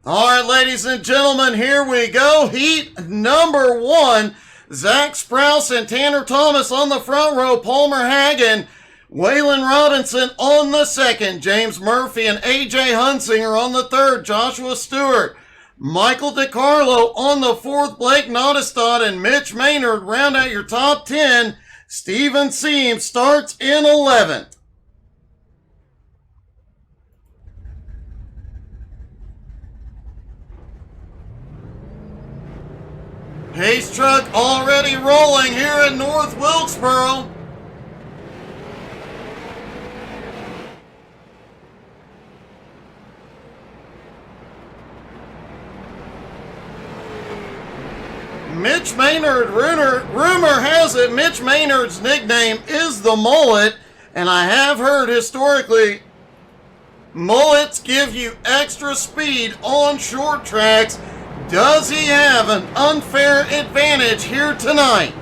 All right, ladies and gentlemen, here we go. Heat number one. Zach Sprouse and Tanner Thomas on the front row. Palmer Hagen, Waylon Robinson on the second. James Murphy and A.J. Hunsinger on the third. Joshua Stewart, Michael DiCarlo on the fourth. Blake Nottestad and Mitch Maynard round out your top 10. Steven Seams starts in 11th. Pace truck already rolling here in North Wilkesboro. Mitch Maynard, rumor has it Mitch Maynard's nickname is the Mullet, and I have heard historically mullets give you extra speed on short tracks. Does he have an unfair advantage here tonight?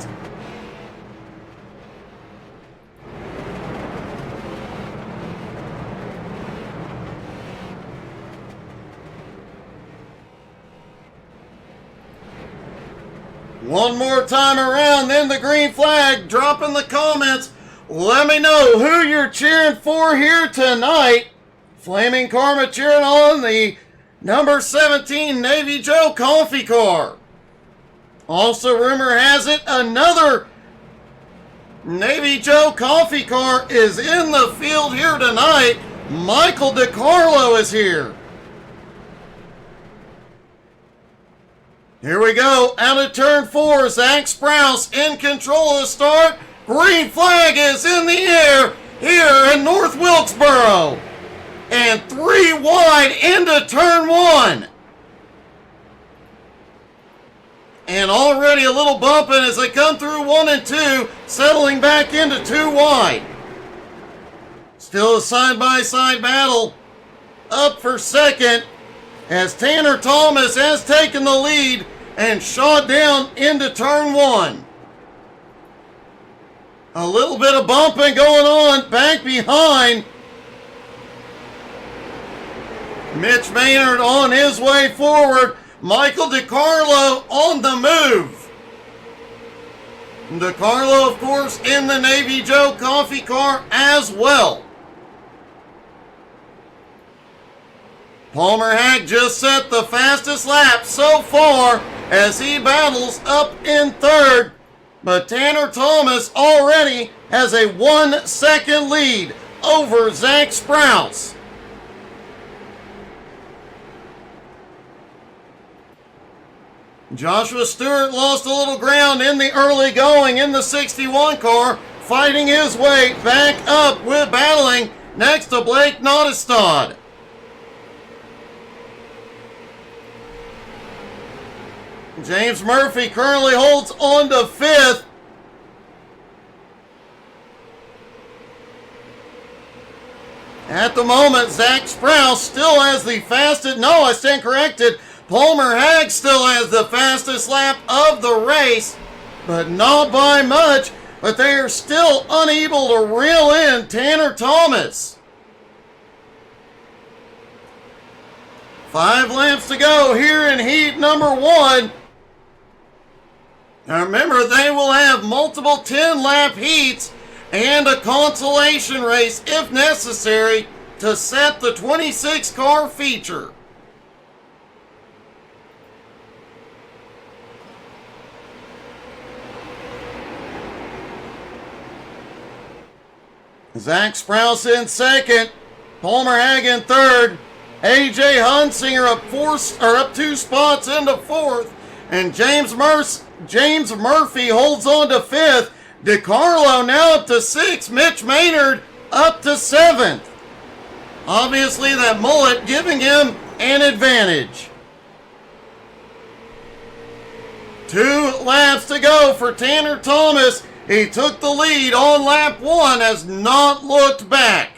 One more time around, then the green flag. Drop in the comments. Let me know who you're cheering for here tonight. Flaming Karma cheering on the number 17 Navy Joe Coffee car. Also, rumor has it another Navy Joe Coffee car is in the field here tonight. Michael DiCarlo is here. Here we go. Out of turn 4, Zach Sprouse in control of the start. Green flag is in the air here in North Wilkesboro. And 3 wide into turn 1. And already a little bumping as they come through 1 and 2, settling back into 2 wide. Still a side-by-side battle. Up for second as Tanner Thomas has taken the lead and shot down into turn 1. A little bit of bumping going on back behind. Mitch Maynard on his way forward. Michael DiCarlo on the move. DiCarlo, of course, in the Navy Joe Coffee car as well. Palmer Hack just set the fastest lap so far as he battles up in third. But Tanner Thomas already has a 1 second lead over Zach Sprouse. Joshua Stewart lost a little ground in the early going in the 61 car, fighting his way back up with battling next to Blake Nottestad. James Murphy currently holds on to 5th. At the moment, Zach Sprouse still has the fastest, no, I stand corrected. Palmer Hack still has the fastest lap of the race, but not by much. But they are still unable to reel in Tanner Thomas. 5 laps to go here in heat number 1. Now remember, they will have multiple 10-lap heats and a consolation race if necessary to set the 26-car feature. Zach Sprouse in second, Palmer Hagen third, A.J. Hunsinger up 2 spots into fourth, and James Murphy holds on to 5th. DiCarlo now up to 6th, Mitch Maynard up to 7th. Obviously that mullet giving him an advantage. 2 laps to go for Tanner Thomas. He took the lead on lap 1, has not looked back.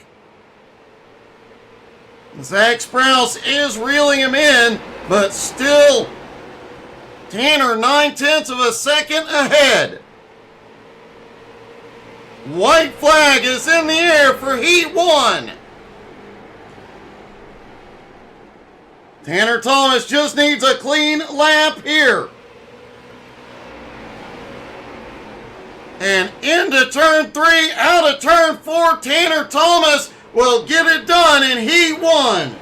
Zach Sprouse is reeling him in, but still Tanner 9/10 of a second ahead. White flag is in the air for heat 1. Tanner Thomas just needs a clean lap here. And into turn 3, out of turn 4, Tanner Thomas will get it done, and he won.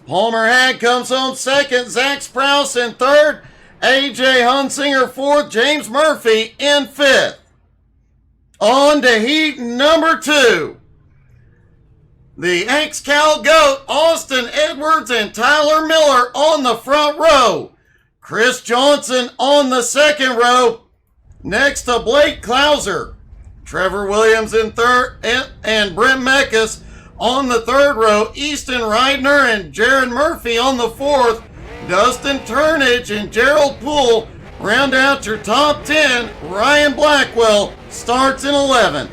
Palmer Hag comes home second, Zach Sprouse in third, AJ Hunsinger fourth, James Murphy in fifth. On to heat number 2. The ex-Cal GOAT, Austin Edwards and Tyler Miller on the front row. Chris Johnson on the second row, next to Blake Klauser. Trevor Williams in third, and Brent Meckes on the third row. Easton Reidner and Jared Murphy on the fourth. Dustin Turnage and Gerald Poole round out your top 10. Ryan Blackwell starts in 11th.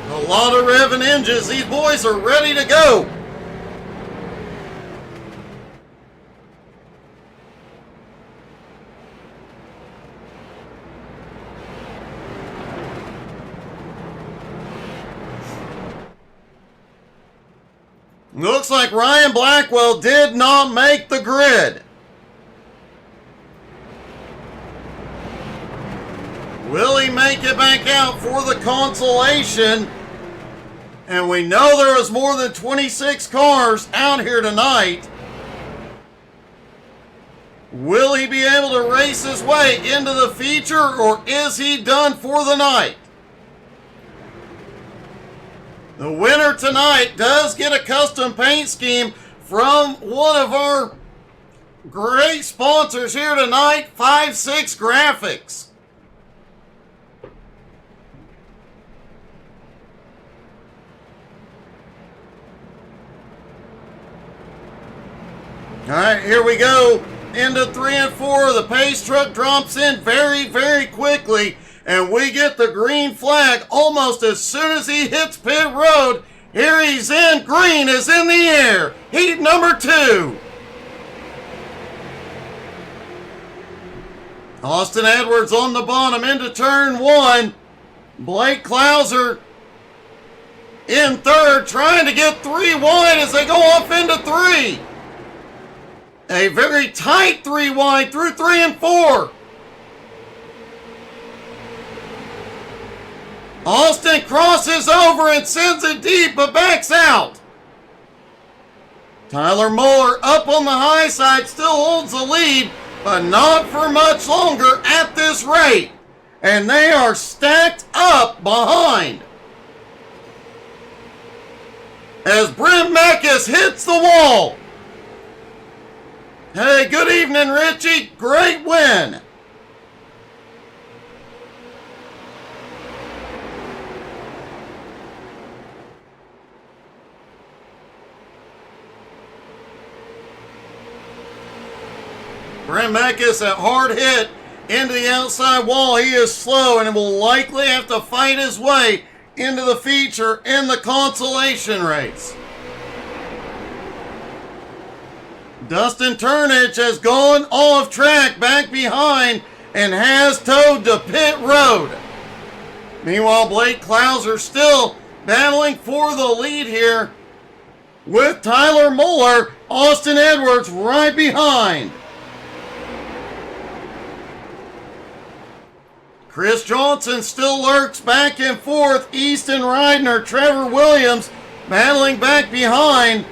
A lot of revving engines. These boys are ready to go. Looks like Ryan Blackwell did not make the grid. Will he make it back out for the consolation? And we know there was more than 26 cars out here tonight. Will he be able to race his way into the feature, or is he done for the night? The winner tonight does get a custom paint scheme from one of our great sponsors here tonight, 5-6 Graphics. All right, here we go. Into 3 and 4. The pace truck drops in very, very quickly. And we get the green flag almost as soon as he hits pit road. Here he's in. Green is in the air. Heat number 2. Austin Edwards on the bottom into turn 1. Blake Klauser in third, trying to get 3 wide as they go off into 3. A very tight 3 wide through 3 and 4. Austin crosses over and sends it deep, but backs out. Tyler Muller up on the high side, still holds the lead, but not for much longer at this rate. And they are stacked up behind. As Brent Meckes hits the wall. Hey, good evening, Richie. Great win. Brent Meckes, a hard hit into the outside wall. He is slow and will likely have to fight his way into the feature in the consolation race. Dustin Turnage has gone off track back behind and has towed to pit road. Meanwhile, Blake Klauser still battling for the lead here with Tyler Muller. Austin Edwards right behind. Chris Johnson still lurks back and forth. Easton Reidner, Trevor Williams battling back behind.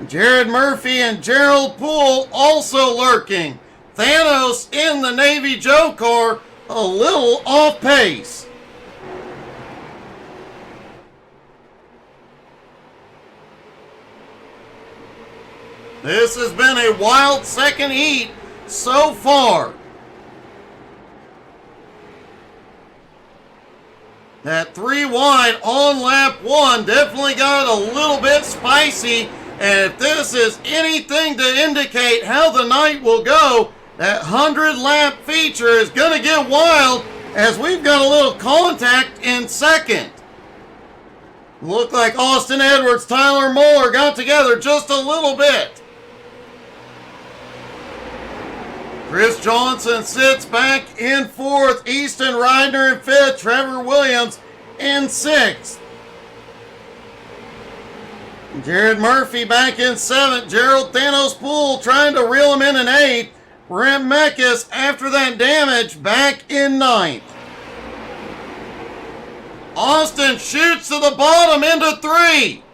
Jared Murphy and Gerald Poole also lurking. Thanos in the Navy Joe car, a little off pace. This has been a wild second heat so far. That 3 wide on lap 1 definitely got a little bit spicy. And if this is anything to indicate how the night will go, that 100 lap feature is going to get wild as we've got a little contact in second. Looked like Austin Edwards, Tyler Muller got together just a little bit. Chris Johnson sits back in fourth. Easton Ridner in fifth. Trevor Williams in sixth. Jared Murphy back in seventh. Gerald Thanos Poole trying to reel him in eighth. Brent Meckes, after that damage, back in ninth. Austin shoots to the bottom into three.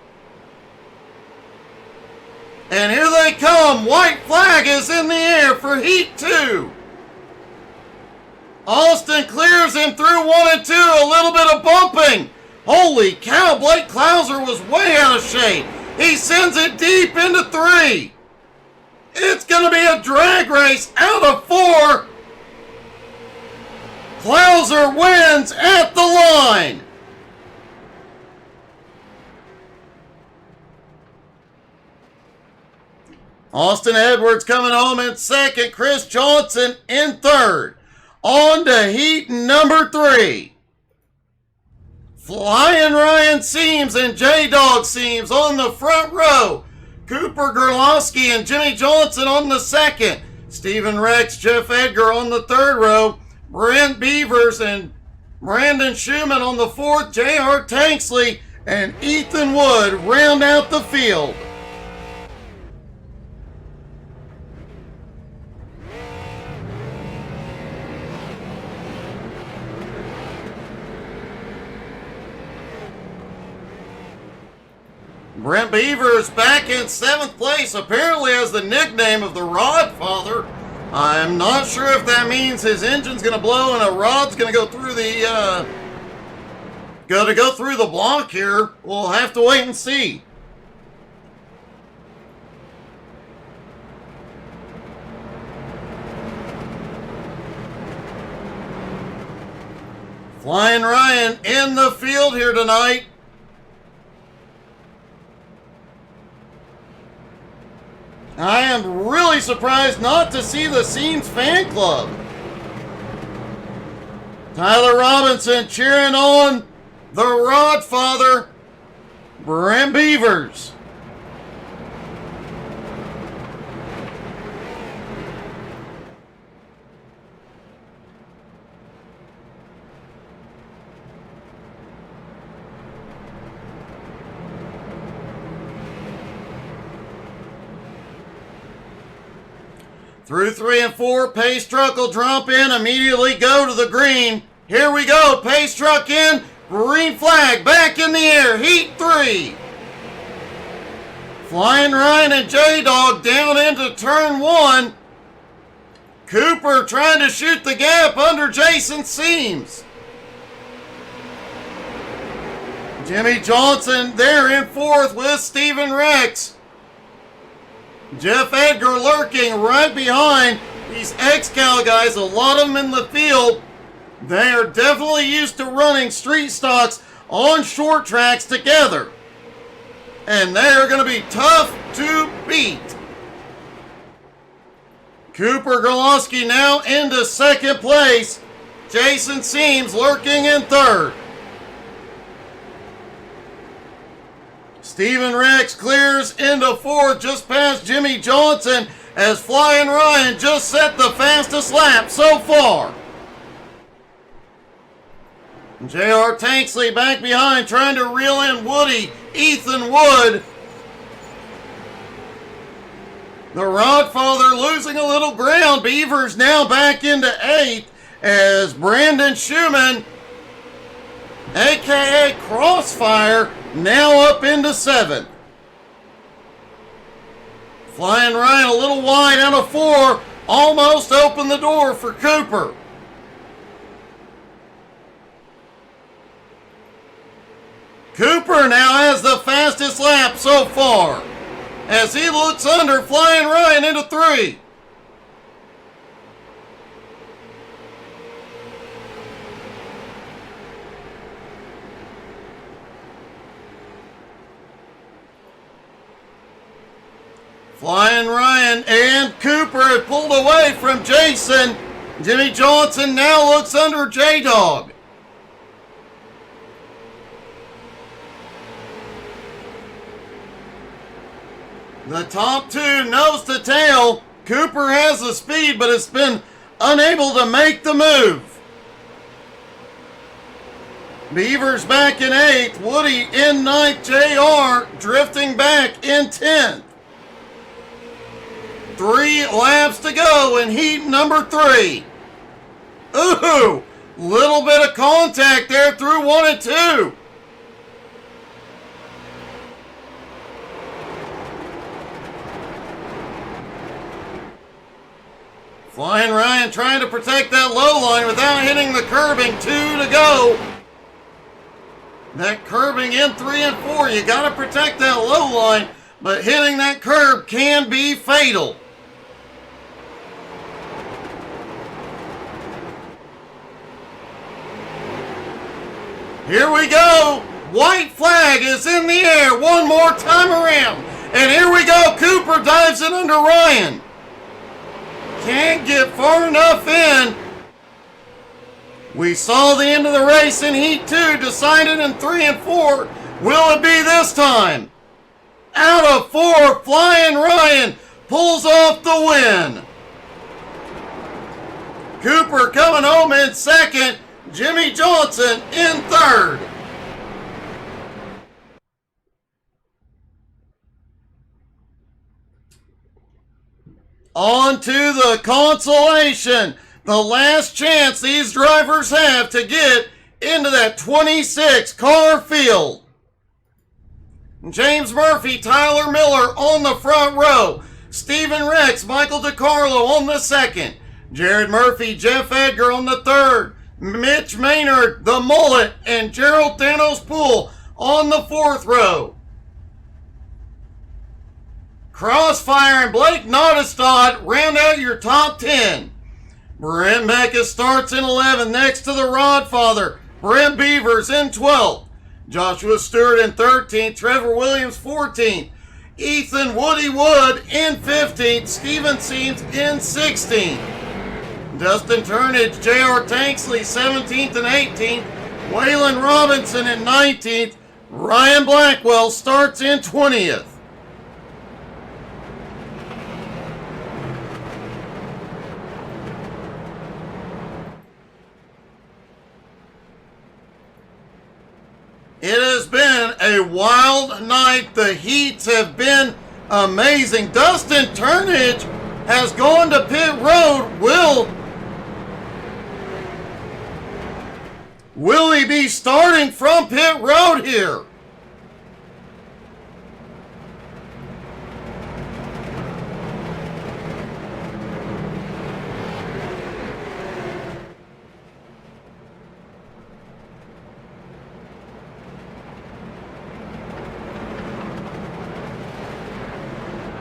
And here they come. White flag is in the air for Heat 2. Austin clears him through 1 and 2. A little bit of bumping. Holy cow, Blake Klauser was way out of shape. He sends it deep into three. It's going to be a drag race out of 4. Klauser wins at the line. Austin Edwards coming home in second. Chris Johnson in third. On to heat number 3. Flying Ryan Seams and J-Dog Seams on the front row. Cooper Gerlowski and Jimmy Johnson on the second. Stephen Rex, Jeff Edgar on the third row. Brent Beavers and Brandon Schumann on the fourth. J.R. Tanksley and Ethan Wood round out the field. Brent Beavers back in 7th place, apparently has the nickname of the Rod Father. I'm not sure if that means his engine's going to blow and a rod's going to go through the block here. We'll have to wait and see. Flying Ryan in the field here tonight. I am really surprised not to see the Seams fan club. Tyler Robinson cheering on the Rod Father, Brent Beavers. Through 3 and 4, Pace Truck will drop in, immediately go to the green. Here we go, Pace Truck in, green flag back in the air, Heat 3. Flying Ryan and J-Dog down into turn 1. Cooper trying to shoot the gap under Jason Seams. Jimmy Johnson there in 4th with Stephen Rex. Jeff Edgar lurking right behind these X-Cal guys, a lot of them in the field. They are definitely used to running street stocks on short tracks together. And they are going to be tough to beat. Cooper Gerlowski now into 2nd place. Jason Seams lurking in 3rd. Stephen Rex clears into 4th just past Jimmy Johnson as Flying Ryan just set the fastest lap so far. J.R. Tanksley back behind trying to reel in Woody, Ethan Wood. The Rod Father losing a little ground. Beavers now back into 8th as Brandon Schumann, a.k.a. Crossfire, now up into 7th. Flying Ryan a little wide out of 4. Almost opened the door for Cooper. Cooper now has the fastest lap so far as he looks under Flying Ryan into 3. Flying Ryan and Cooper have pulled away from Jason. Jimmy Johnson now looks under J-Dog. The top 2 nose to tail. Cooper has the speed, but it's been unable to make the move. Beavers back in 8th. Woody in 9th. JR drifting back in 10th. 3 laps to go in heat number 3. Ooh, little bit of contact there through 1 and 2. Flying Ryan trying to protect that low line without hitting the curbing. 2 to go. That curbing in 3 and 4. You got to protect that low line, but hitting that curb can be fatal. Here we go. White flag is in the air one more time around. And here we go. Cooper dives it under Ryan. Can't get far enough in. We saw the end of the race in Heat 2, decided in 3 and 4. Will it be this time? Out of 4, Flying Ryan pulls off the win. Cooper coming home in 2nd. Jimmy Johnson in 3rd. On to the consolation. The last chance these drivers have to get into that 26 car field. James Murphy, Tyler Miller on the front row. Stephen Rex, Michael DiCarlo on the 2nd. Jared Murphy, Jeff Edgar on the 3rd. Mitch Maynard, the Mullet, and Gerald Thanos Poole on the 4th row. Crossfire and Blake Nottestad round out your top 10. Brent Mecca starts in 11th next to the Rodfather. Brent Beavers in 12th. Joshua Stewart in 13th. Trevor Williams 14th. Ethan Woody Wood in 15th. Steven Seams in 16th. Dustin Turnage, J.R. Tanksley 17th and 18th. Waylon Robinson in 19th. Ryan Blackwell starts in 20th. It has been a wild night. The heats have been amazing. Dustin Turnage has gone to pit road. Will he be starting from pit road here?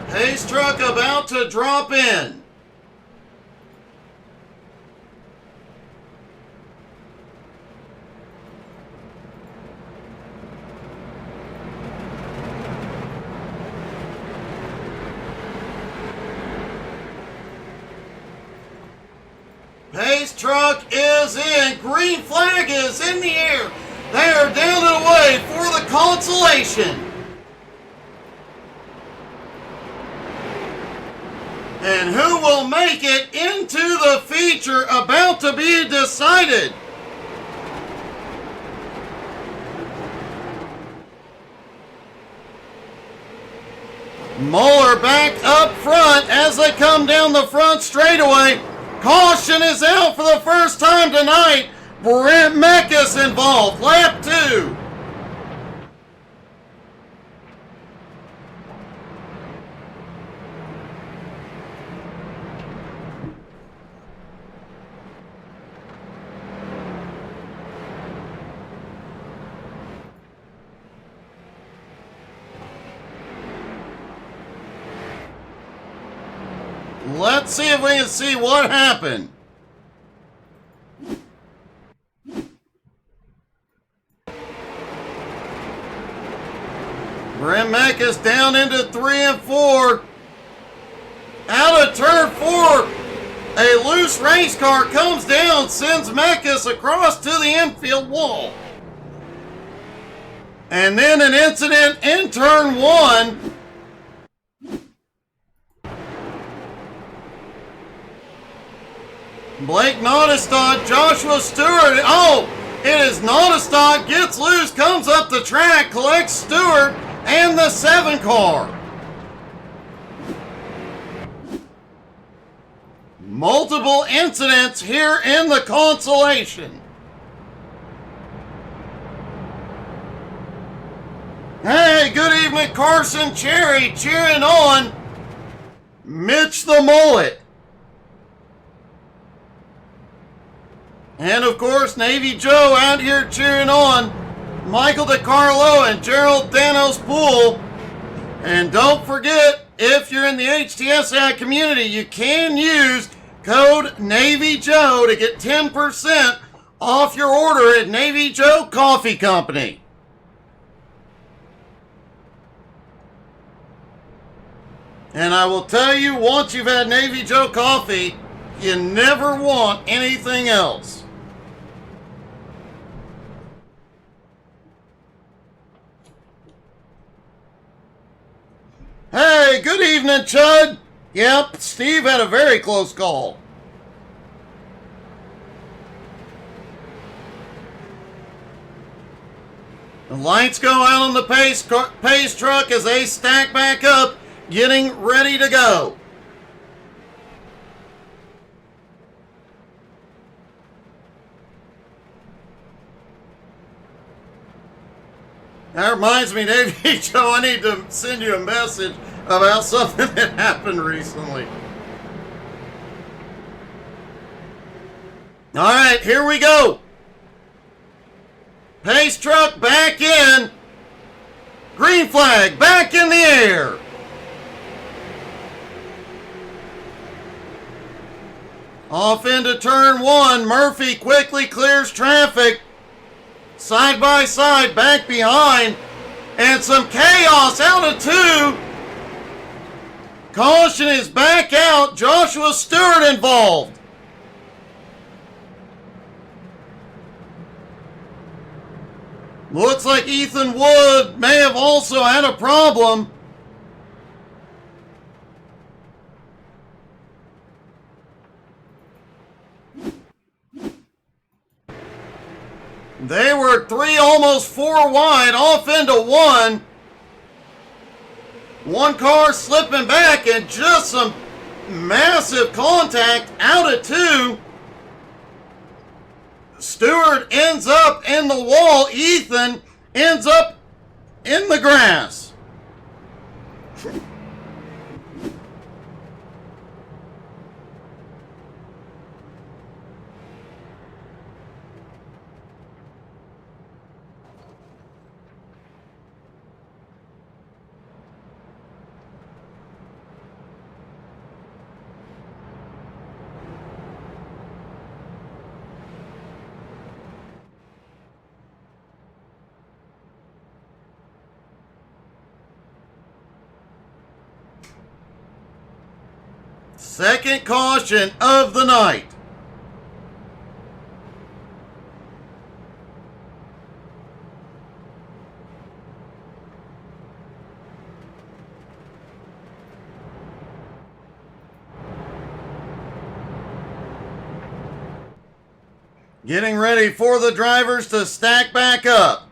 Pace truck about to drop in. Pace truck is in. Green flag is in the air. They are down and away for the consolation. And who will make it into the feature about to be decided? Muller back up front as they come down the front straightaway. Caution is out for the first time tonight. Brent Mecca's involved. Lap 2. Let's see if we can see what happened. Brent Mecca's down into 3 and 4. Out of turn 4, a loose race car comes down, sends Mecca's across to the infield wall. And then an incident in turn 1. Blake Nottestad, Joshua Stewart. Oh, it is Nottestad, gets loose, comes up the track, collects Stewart and the 7 car. Multiple incidents here in the consolation. Hey, good evening, Carson Cherry cheering on Mitch the Mullet. And of course, Navy Joe out here cheering on Michael DiCarlo and Gerald Danos Poole. And don't forget, if you're in the HTSI community, you can use code Navy Joe to get 10% off your order at Navy Joe Coffee Company. And I will tell you, once you've had Navy Joe coffee, you never want anything else. Hey, good evening, Chud. Yep, Steve had a very close call. The lights go out on the pace truck as they stack back up, getting ready to go. That reminds me, Davey Joe, I need to send you a message about something that happened recently. All right, here we go. Pace truck back in. Green flag back in the air. Off into turn 1. Murphy quickly clears traffic. Side by side, back behind. And some chaos out of 2. Caution is back out. Joshua Stewart involved. Looks like Ethan Wood may have also had a problem. They were 3, almost 4 wide, off into 1. One car slipping back and just some massive contact out of 2. Stewart ends up in the wall. Ethan ends up in the grass. Second caution of the night. Getting ready for the drivers to stack back up.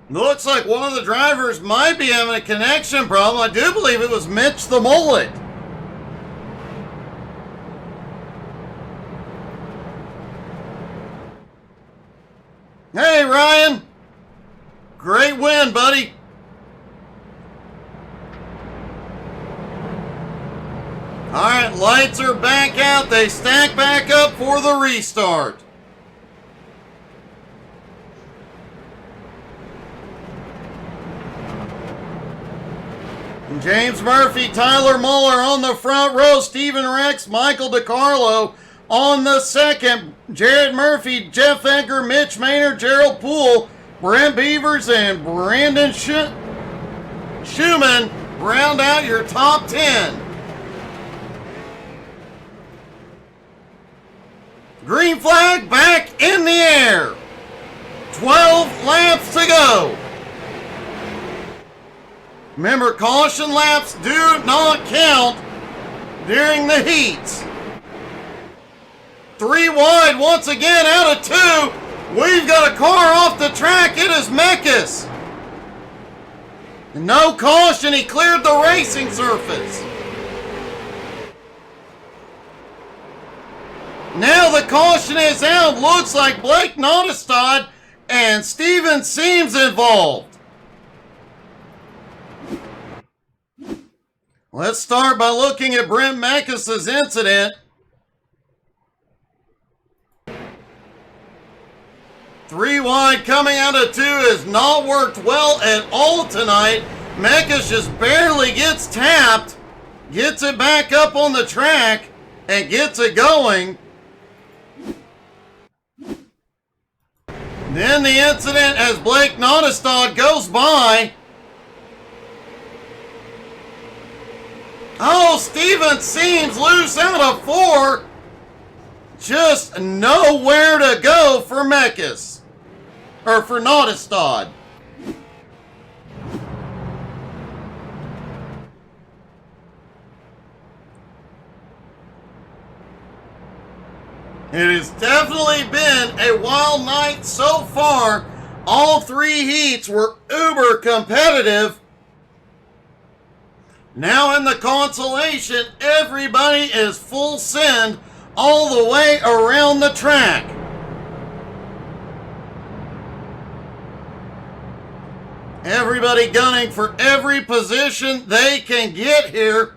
Looks like one of the drivers might be having a connection problem. I do believe it was Mitch the Mullet. Hey, Ryan. Great win, buddy. All right, lights are back out. They stack back up for the restart. James Murphy, Tyler Muller on the front row, Stephen Rex, Michael DiCarlo on the second, Jared Murphy, Jeff Edgar, Mitch Maynard, Gerald Poole, Brent Beavers, and Brandon Schumann round out your top 10. Green flag back in the air. 12 laps to go. Remember, caution laps do not count during the heats. 3 wide once again out of 2. We've got a car off the track. It is Mekis. No caution. He cleared the racing surface. Now the caution is out. Looks like Blake Nottestad and Steven Seams involved. Let's start by looking at Brent Mekis' incident. 3 wide coming out of 2 has not worked well at all tonight. Mekis just barely gets tapped, gets it back up on the track, and gets it going. Then the incident as Blake Nottestad goes by. Oh, Steven Seams loose out of 4. Just nowhere to go for Mekis. Or for Nottestad. It has definitely been a wild night so far. All 3 heats were uber competitive. Now in the consolation, everybody is full send all the way around the track. Everybody gunning for every position they can get here.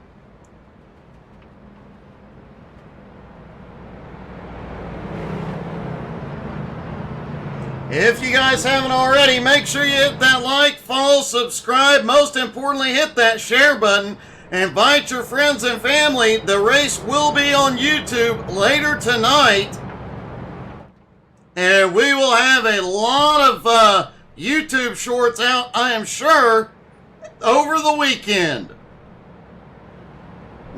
If you guys haven't already, make sure you hit that like, follow, subscribe. Most importantly, hit that share button. Invite your friends and family. The race will be on YouTube later tonight. And we will have a lot of YouTube shorts out, I am sure, over the weekend.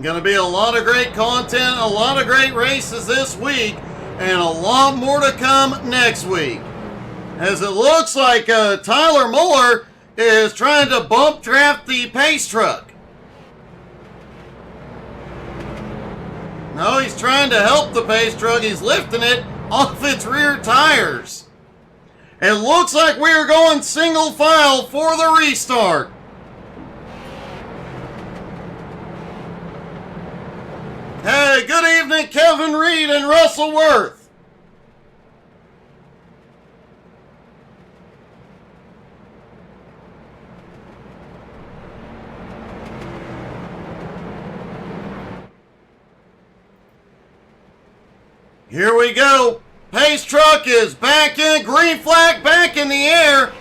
Going to be a lot of great content, a lot of great races this week, and a lot more to come next week. As it looks like Tyler Muller is trying to bump draft the pace truck. No, he's trying to help the pace truck. He's lifting it off its rear tires. It looks like we are going single file for the restart. Hey, good evening, Kevin Reed and Russell Worth. Here we go. Pace truck is back in. Green flag back in the air.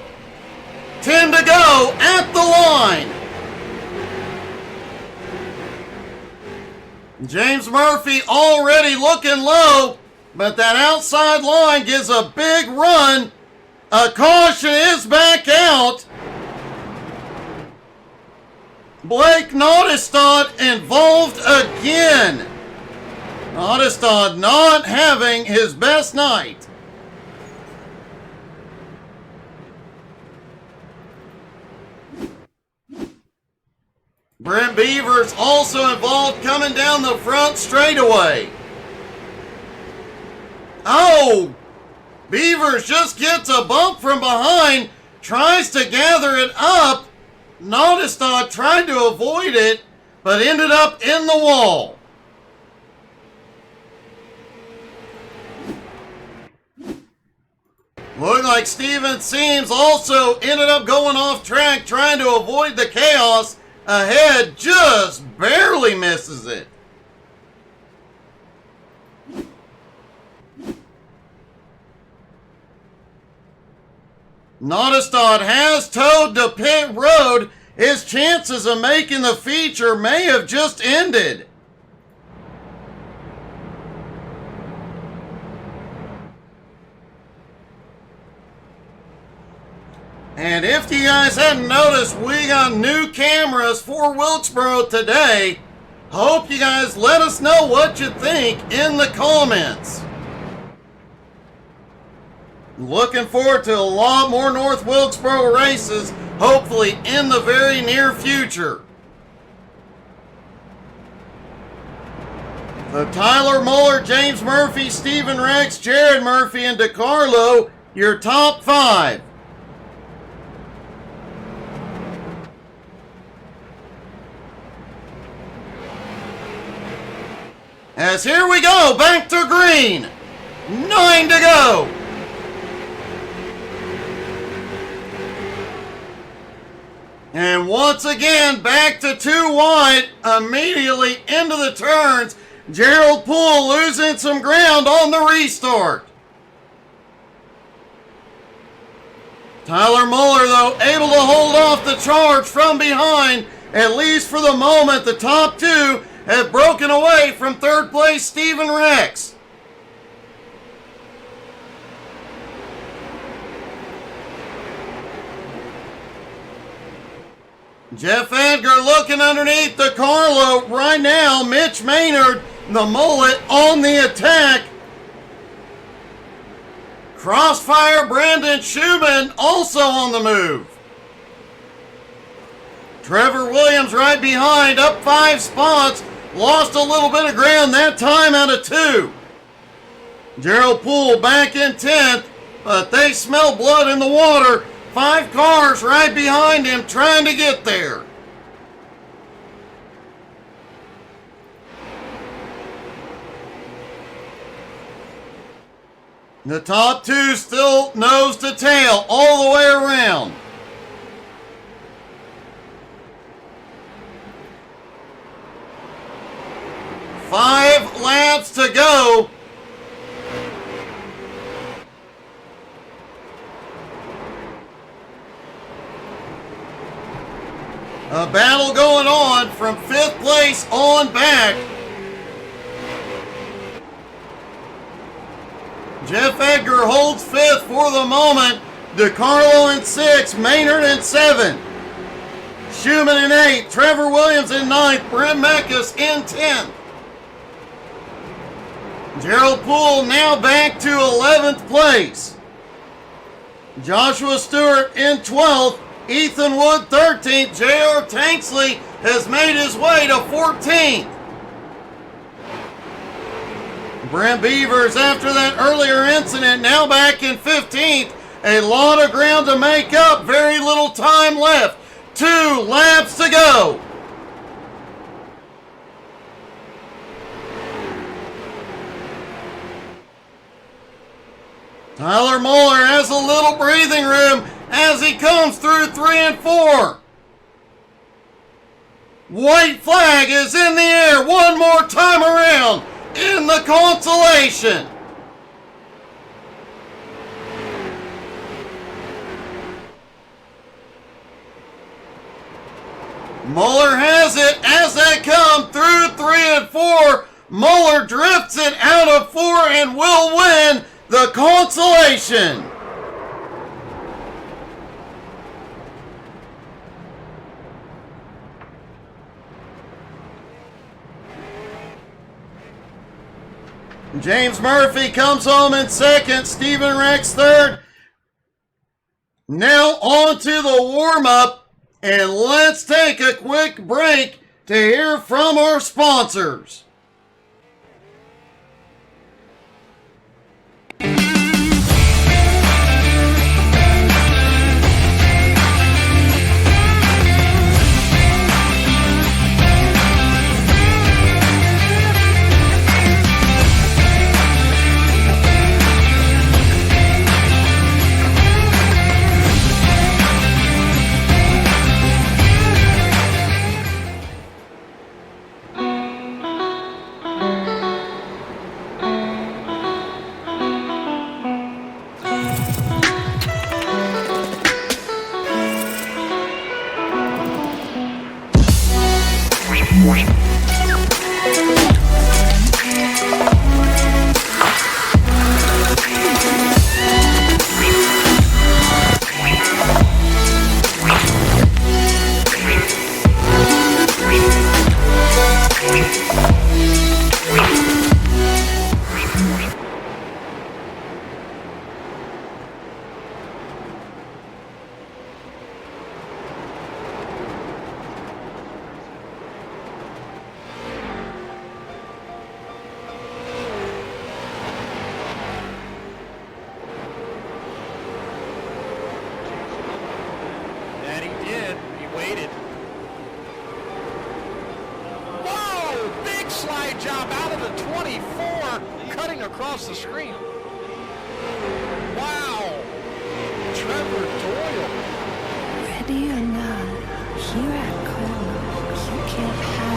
10 to go at the line. James Murphy already looking low, but that outside line gives a big run. A caution is back out. Blake Nottestad involved again. Nottestad not having his best night. Brent Beavers also involved coming down the front straightaway. Oh! Beavers just gets a bump from behind, tries to gather it up. Nottestad tried to avoid it, but ended up in the wall. Looked like Steven Seams also ended up going off track, trying to avoid the chaos ahead, just barely misses it. Nottestad has towed to pit road. His chances of making the feature may have just ended. And if you guys hadn't noticed, we got new cameras for Wilkesboro today. Hope you guys let us know what you think in the comments. Looking forward to a lot more North Wilkesboro races, hopefully in the very near future. Tyler Muller, James Murphy, Stephen Rex, Jared Murphy, and DeCarlo, your top 5. As here we go, back to green. 9 to go. And once again, back to 2 wide, immediately into the turns. Gerald Poole losing some ground on the restart. Tyler Muller, though, able to hold off the charge from behind, at least for the moment. The top 2 have broken away from third place Stephen Rex. Jeff Edgar looking underneath the Carlo right now. Mitch Maynard, the mullet, on the attack. Crossfire Brandon Schumann also on the move. Trevor Williams right behind, up 5 spots. Lost a little bit of ground that time out of 2. Gerald Poole back in 10th, but they smell blood in the water. 5 cars right behind him trying to get there. The top 2 still nose to tail all the way around. Five laps to go. A battle going on from 5th place on back. Jeff Edgar holds 5th for the moment. DeCarlo in 6th, Maynard in 7th. Schumann in 8th, Trevor Williams in 9th, Brent Meckus in 10th. Gerald Poole now back to 11th place. Joshua Stewart in 12th, Ethan Wood 13th, J.R. Tanksley has made his way to 14th. Brent Beavers, after that earlier incident, now back in 15th. A lot of ground to make up, very little time left. 2 laps to go. Tyler Muller has a little breathing room as he comes through 3 and 4. White flag is in the air one more time around in the consolation. Muller has it as they come through 3 and 4. Muller drifts it out of 4 and will win the consolation. James Murphy comes home in 2nd, Stephen Rex 3rd. Now on to the warm-up, and let's take a quick break to hear from our sponsors. across the screen. Wow! Trevor Doyle. Ready or not, here I come. You can't hide.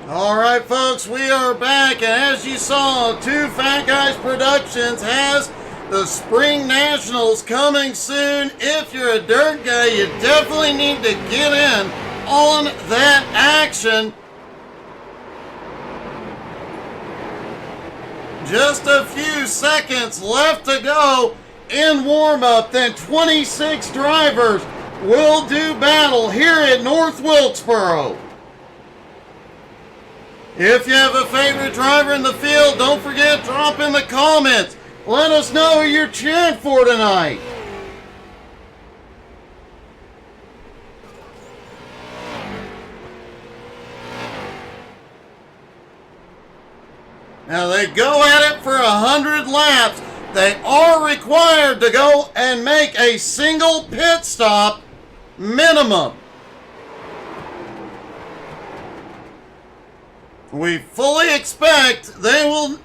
Alright folks, we are back, and as you saw, Two Fat Guys Productions has the Spring Nationals coming soon. If you're a dirt guy, you definitely need to get in on that action. Just a few seconds left to go in warm-up, then 26 drivers will do battle here at North Wilkesboro. If you have a favorite driver in the field, don't forget, drop in the comments. Let us know who you're cheering for tonight. Now they go at it for 100 laps. They are required to go and make a single pit stop minimum. We fully expect they will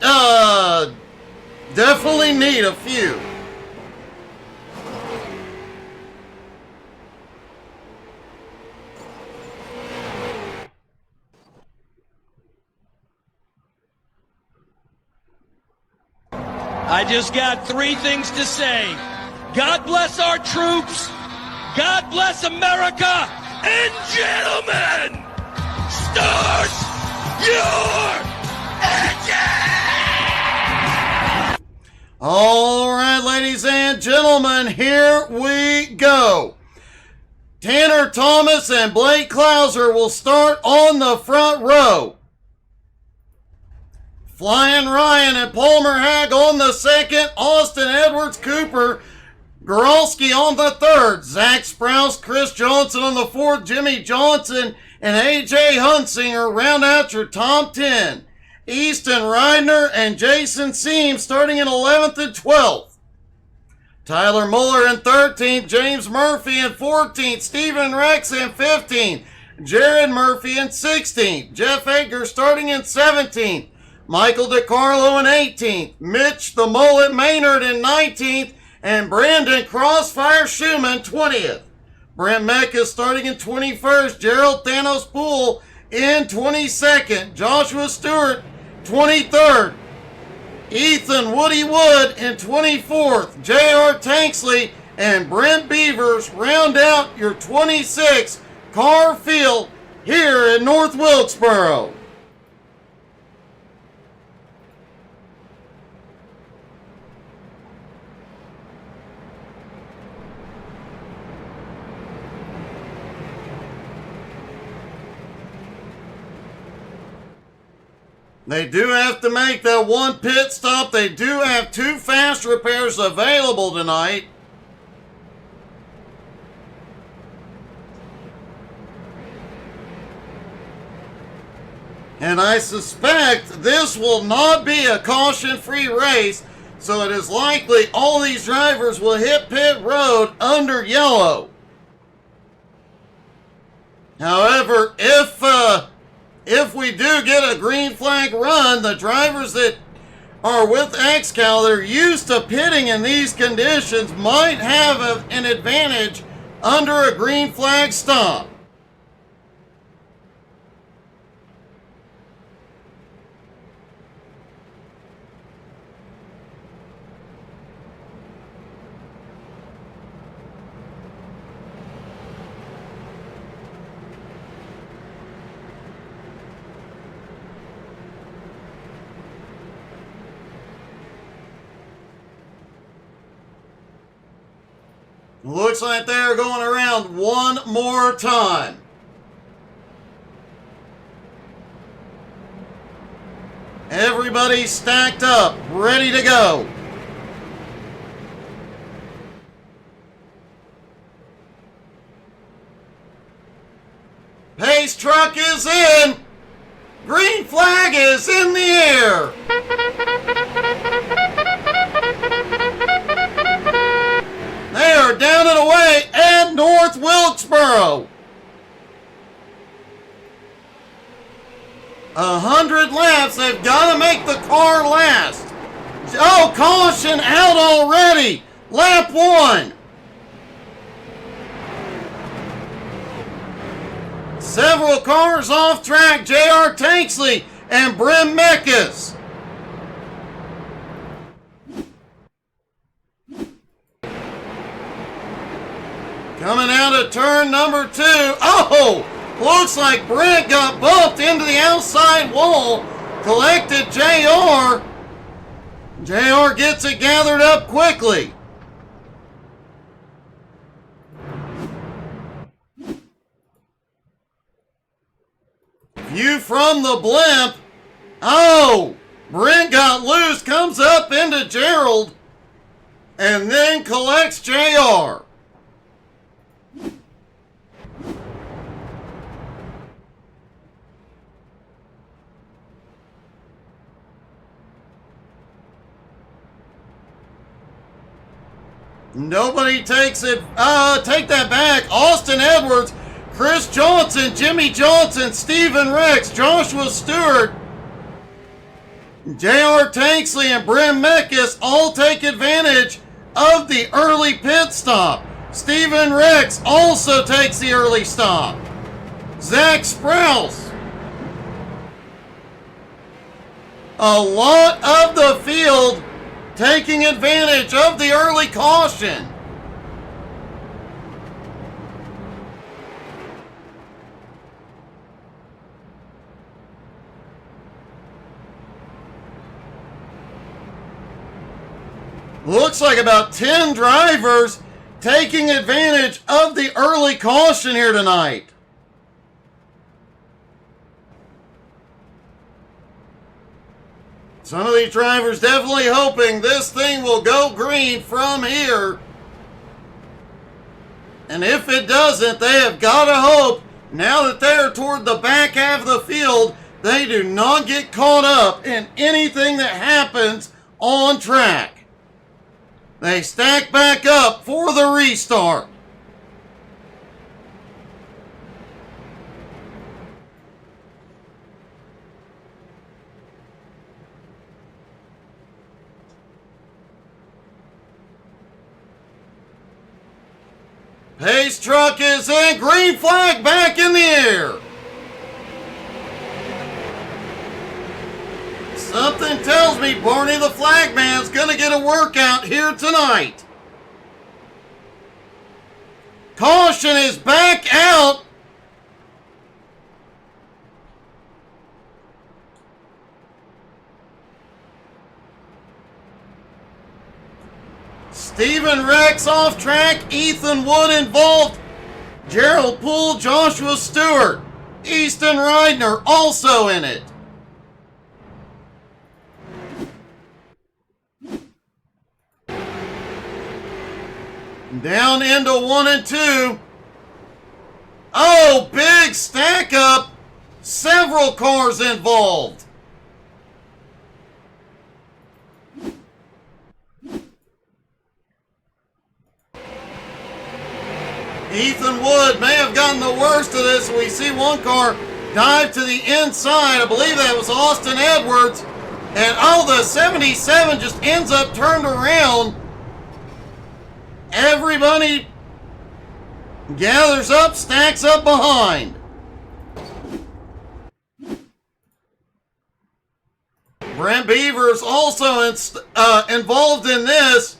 definitely need a few. I just got three things to say. God bless our troops. God bless America. And gentlemen, start your engine! All right, ladies and gentlemen, here we go. Tanner Thomas and Blake Klauser will start on the front row. Flying Ryan and Palmer Hag on the second. Austin Edwards, Cooper Goralski on the third. Zach Sprouse, Chris Johnson on the fourth. Jimmy Johnson and A.J. Hunsinger round out your top 10. Easton Reidner and Jason Seams starting in 11th and 12th. Tyler Muller in 13th. James Murphy in 14th. Stephen Rex in 15th. Jared Murphy in 16th. Jeff Edgar starting in 17th. Michael DiCarlo in 18th. Mitch the Mullet Maynard in 19th. And Brandon Crossfire Schumann 20th. Brent Mecca starting in 21st. Gerald Thanos Poole in 22nd. Joshua Stewart 23rd. Ethan Woody Wood in 24th. J.R. Tanksley and Brent Beavers round out your 26 car field here in North Wilkesboro. They do have to make that one pit stop. They do have 2 fast repairs available tonight. And I suspect this will not be a caution-free race, so it is likely all these drivers will hit pit road under yellow. However, if we do get a green flag run, the drivers that are with XCal that are used to pitting in these conditions might have an advantage under a green flag stop. Looks like they're going around one more time. Everybody's stacked up, ready to go. Pace truck is in. Green flag is in the air. They are down and away at North Wilkesboro. 100 laps. They've got to make the car last. Oh, caution out already. Lap 1. Several cars off track. J.R. Tanksley and Brim Meckes. Coming out of turn number 2. Oh! Looks like Brent got bumped into the outside wall. Collected JR. JR gets it gathered up quickly. View from the blimp. Oh! Brent got loose, comes up into Gerald, and then collects JR. Nobody takes it. Take that back. Austin Edwards, Chris Johnson, Jimmy Johnson, Stephen Rex, Joshua Stewart, J.R. Tanksley, and Brim Meckes all take advantage of the early pit stop. Stephen Rex also takes the early stop. Zach Sprouse. A lot of the field taking advantage of the early caution. Looks like about 10 drivers taking advantage of the early caution here tonight. Some of these drivers definitely hoping this thing will go green from here. And if it doesn't, they have got to hope, now that they're toward the back half of the field, they do not get caught up in anything that happens on track. They stack back up for the restart. Pace truck is in. Green flag back in the air. Something tells me Barney the Flagman's going to get a workout here tonight. Caution is back out. Stephen Rex off track. Ethan Wood involved. Gerald Poole, Joshua Stewart. Easton Reidner also in it. Down into 1 and 2. Oh, big stack up. Several cars involved. Ethan Wood may have gotten the worst of this. We see one car dive to the inside. I believe that was Austin Edwards. And oh, the 77 just ends up turned around. Everybody gathers up, stacks up behind. Brent Beavers also involved in this.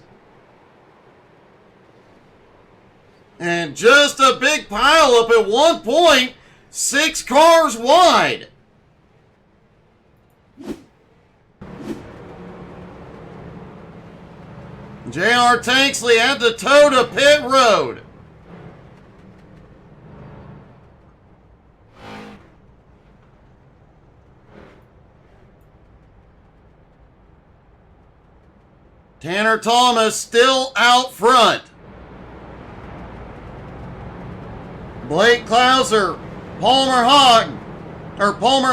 And just a big pile up at one point, 6 cars wide. J.R. Tanksley had to tow to pit road. Tanner Thomas still out front. Blake Klauser, Palmer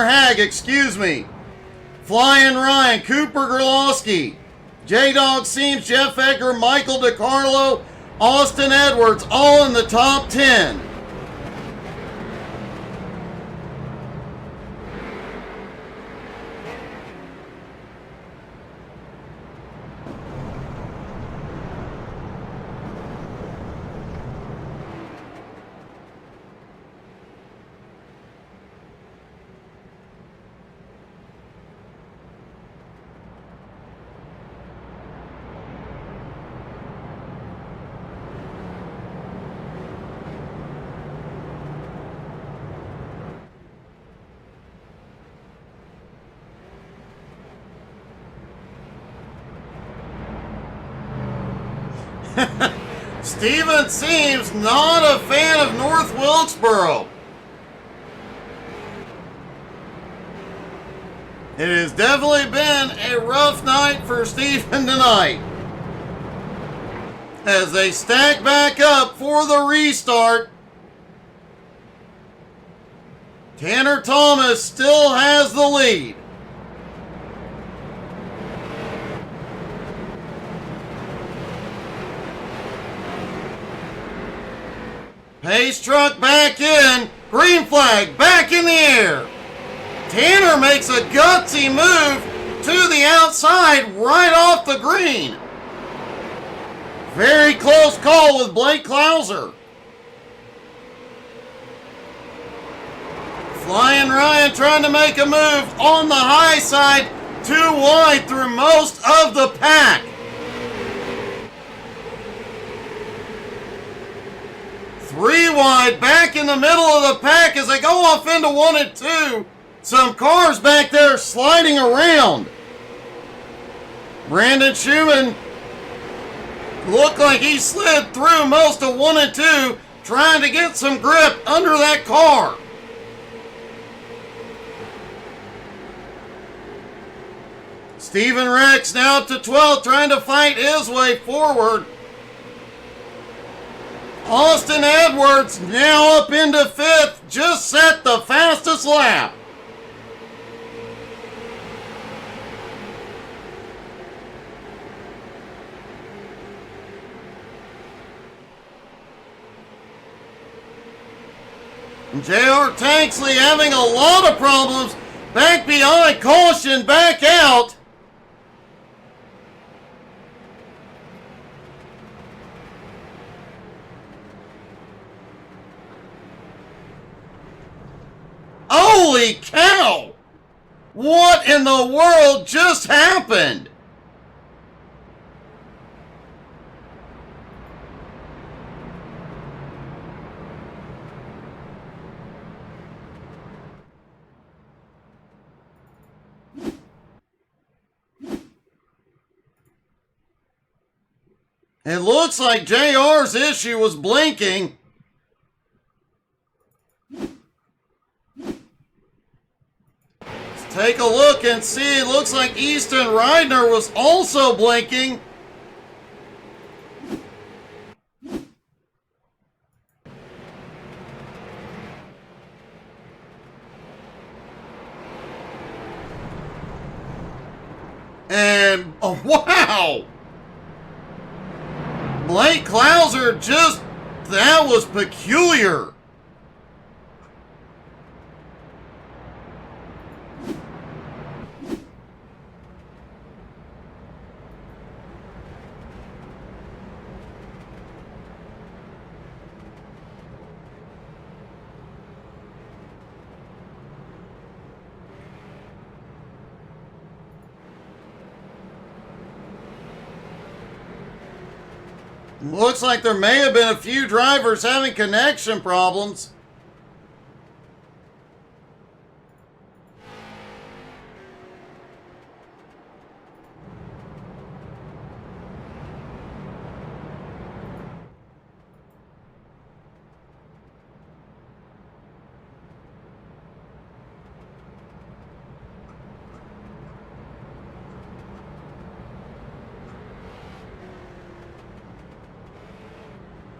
Hag, excuse me. Flying Ryan, Cooper Gerlowski, J-Dog Seams, Jeff Egger, Michael DiCarlo, Austin Edwards, all in the top 10. Steven seems not a fan of North Wilkesboro. It has definitely been a rough night for Steven tonight, as they stack back up for the restart. Tanner Thomas still has the lead. Pace truck back in. Green flag back in the air. Tanner makes a gutsy move to the outside right off the green. Very close call with Blake Klauser. Flying Ryan trying to make a move on the high side. Too wide through most of the pack. Three wide back in the middle of the pack as they go off into 1 and 2. Some cars back there sliding around. Brandon Schumann looked like he slid through most of 1 and 2 trying to get some grip under that car. Stephen Rex now up to 12th trying to fight his way forward. Austin Edwards now up into 5th, just set the fastest lap. J.R. Tanksley having a lot of problems. Back behind, caution, back out. Holy cow! What in the world just happened? It looks like JR's issue was blinking. Let's take a look and see. It looks like Easton Reidner was also blinking. And, oh, wow! Blake Klauser just, that was peculiar. Looks like there may have been a few drivers having connection problems.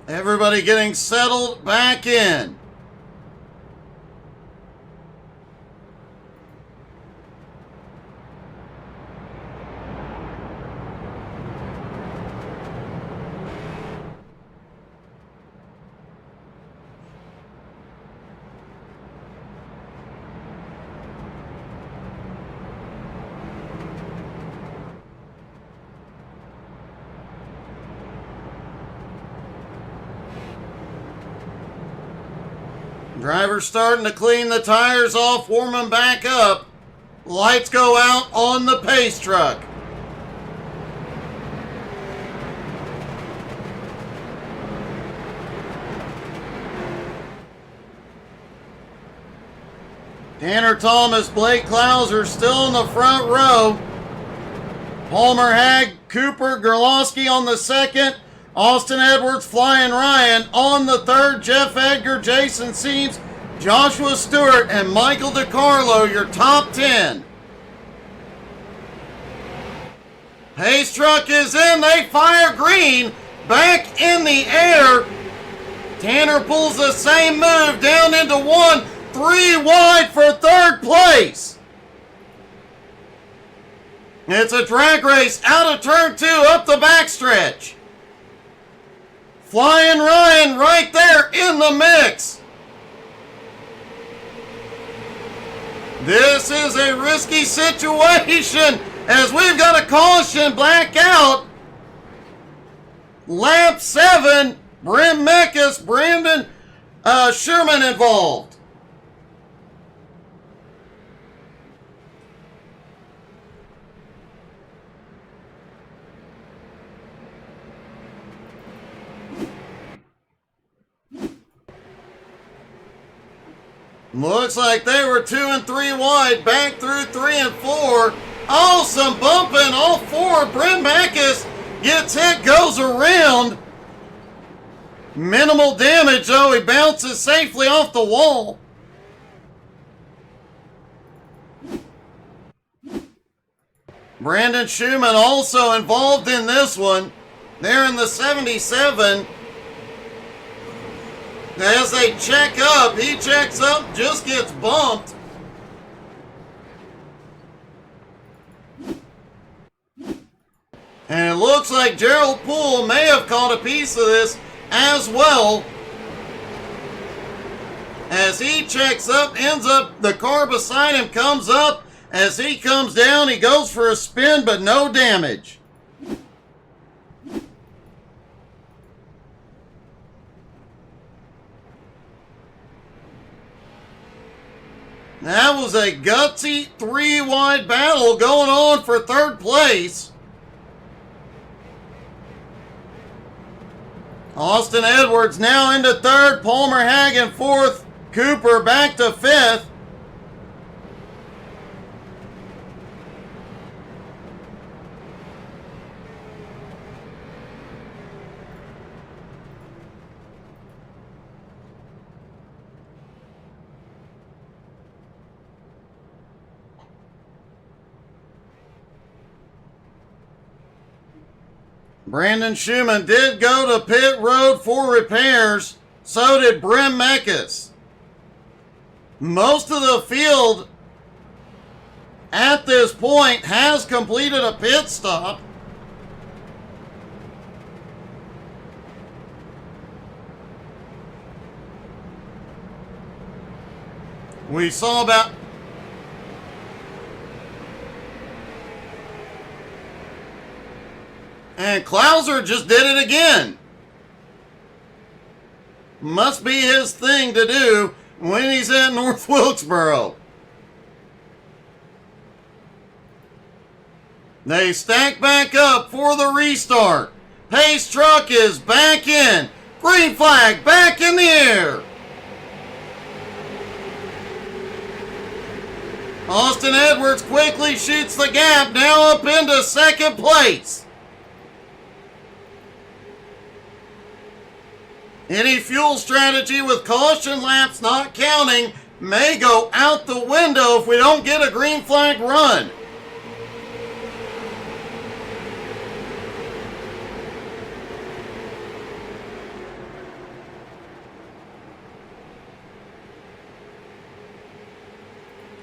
Everybody getting settled back in. Driver's starting to clean the tires off, warm them back up. Lights go out on the pace truck. Tanner Thomas, Blake Klauser still in the front row. Palmer, Hag, Cooper, Gerlowski on the second. Austin Edwards, Flying Ryan on the third. Jeff Edgar, Jason Seams, Joshua Stewart, and Michael DiCarlo, your top 10. Pace truck is in. They fire green. Back in the air. Tanner pulls the same move down into one. 3 wide for third place. It's a drag race out of turn 2 up the backstretch. Flying Ryan right there in the mix. This is a risky situation as we've got a caution blackout. Lap 7, Bryn Meckes, Brandon Sherman involved. Looks like they were 2 and 3 wide, back through 3 and 4. Oh, some bumping, all 4. Bryn Meckes gets hit, goes around. Minimal damage, though. He bounces safely off the wall. Brandon Schumann also involved in this one. They're in the 77. As they check up, he checks up, just gets bumped. And it looks like Gerald Poole may have caught a piece of this as well. As he checks up, ends up, the car beside him comes up. As he comes down, he goes for a spin, but no damage. That was a gutsy 3 wide battle going on for third place. Austin Edwards now into third. Palmer Hagen fourth. Cooper back to fifth. Brandon Schumann did go to pit road for repairs. So did Brim Mekas. Most of the field at this point has completed a pit stop. We saw about... And Klauser just did it again. Must be his thing to do when he's at North Wilkesboro. They stack back up for the restart. Pace truck is back in. Green flag back in the air. Austin Edwards quickly shoots the gap, now up into second place. Any fuel strategy with caution laps not counting may go out the window if we don't get a green flag run.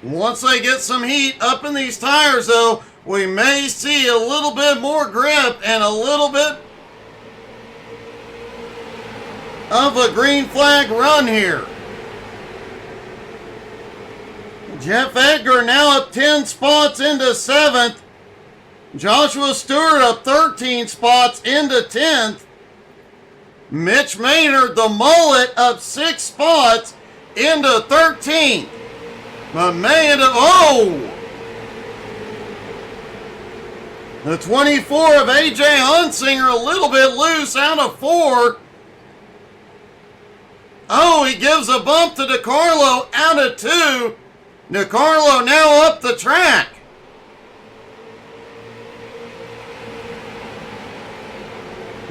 Once they get some heat up in these tires, though, we may see a little bit more grip and a little bit of a green flag run here. Jeff Edgar now up 10 spots into 7th. Joshua Stewart up 13 spots into 10th. Mitch Maynard, the mullet, up 6 spots into 13th. But the 24 of AJ Hunsinger a little bit loose out of 4. Oh, he gives a bump to DiCarlo out of 2. DiCarlo now up the track.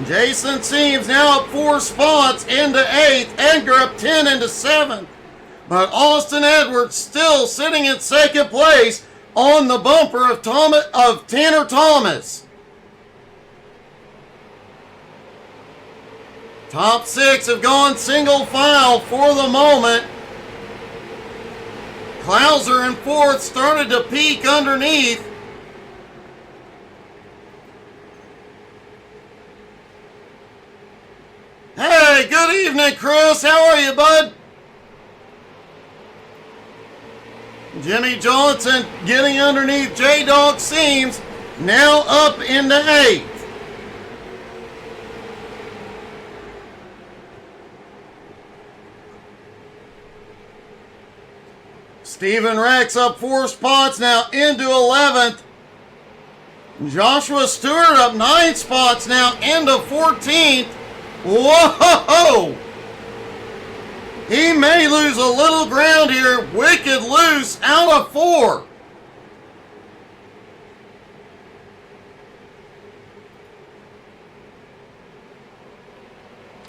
Jason Seams now up 4 spots into 8th. Edgar up 10 into 7th. But Austin Edwards still sitting in second place on the bumper of Tanner Thomas. Top 6 have gone single file for the moment. Klauser in 4th started to peek underneath. Hey, good evening, Chris. How are you, bud? Jimmy Johnson getting underneath J-Dog Seams, now up into 8th. Stephen Rex up 4 spots, now into 11th. Joshua Stewart up 9 spots, now into 14th. Whoa! He may lose a little ground here. Wicked loose out of 4.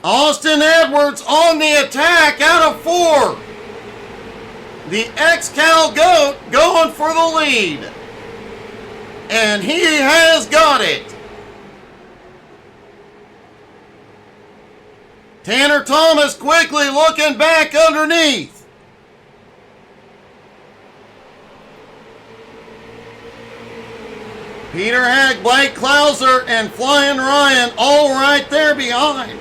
Austin Edwards on the attack out of 4. The ex-Cal Goat going for the lead. And he has got it. Tanner Thomas quickly looking back underneath. Peter Hag, Blake Klauser, and Flying Ryan all right there behind.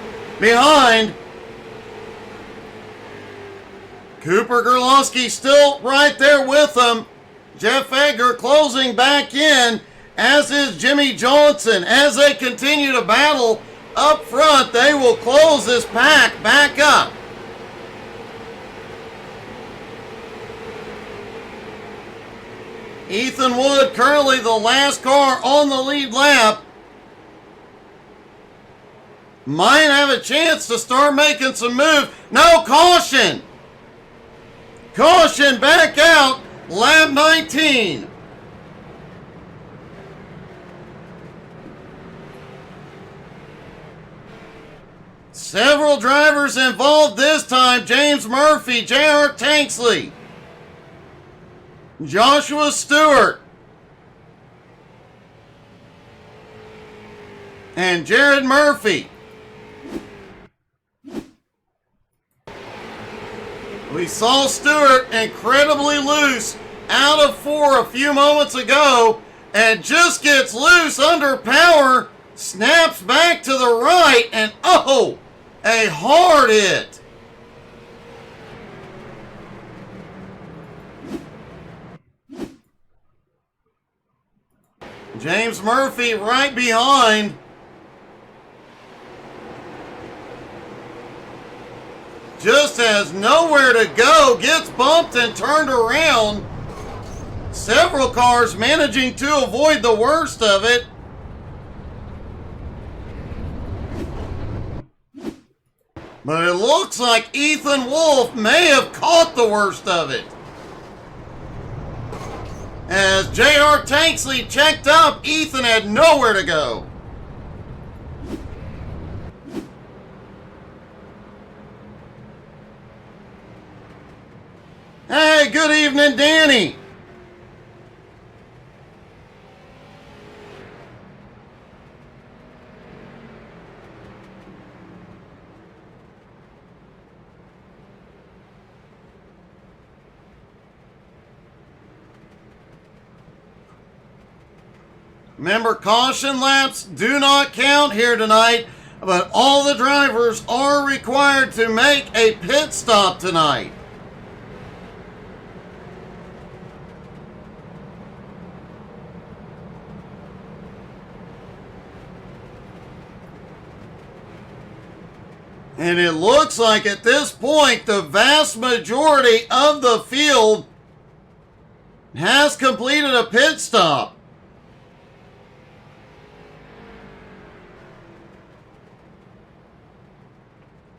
Cooper Gerlowski still right there with them. Jeff Edgar closing back in, as is Jimmy Johnson. As they continue to battle up front, they will close this pack back up. Ethan Wood currently the last car on the lead lap. Might have a chance to start making some moves. No, caution! Caution back out, lap 19. Several drivers involved this time. James Murphy, J.R. Tanksley, Joshua Stewart, and Jared Murphy. We saw Stewart incredibly loose out of 4 a few moments ago and just gets loose under power, snaps back to the right, and oh, a hard hit. James Murphy right behind. Just has nowhere to go, gets bumped and turned around. Several cars managing to avoid the worst of it. But it looks like Ethan Wolf may have caught the worst of it. As J.R. Tanksley checked up, Ethan had nowhere to go. Hey, good evening, Danny. Remember, caution laps do not count here tonight, but all the drivers are required to make a pit stop tonight. And it looks like at this point, the vast majority of the field has completed a pit stop.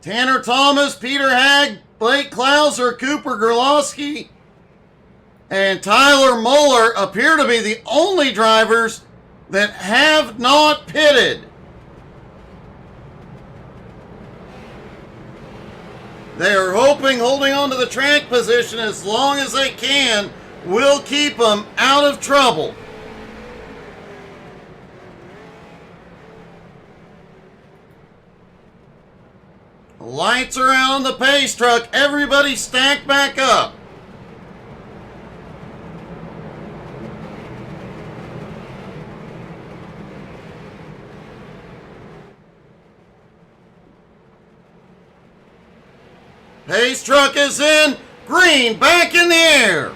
Tanner Thomas, Peter Hagg, Blake Klauser, Cooper Gerlowski, and Tyler Muller appear to be the only drivers that have not pitted. They are holding on to the track position as long as they can, will keep them out of trouble. Lights are out on the pace truck. Everybody stack back up. Pace truck is in. Green back in the air.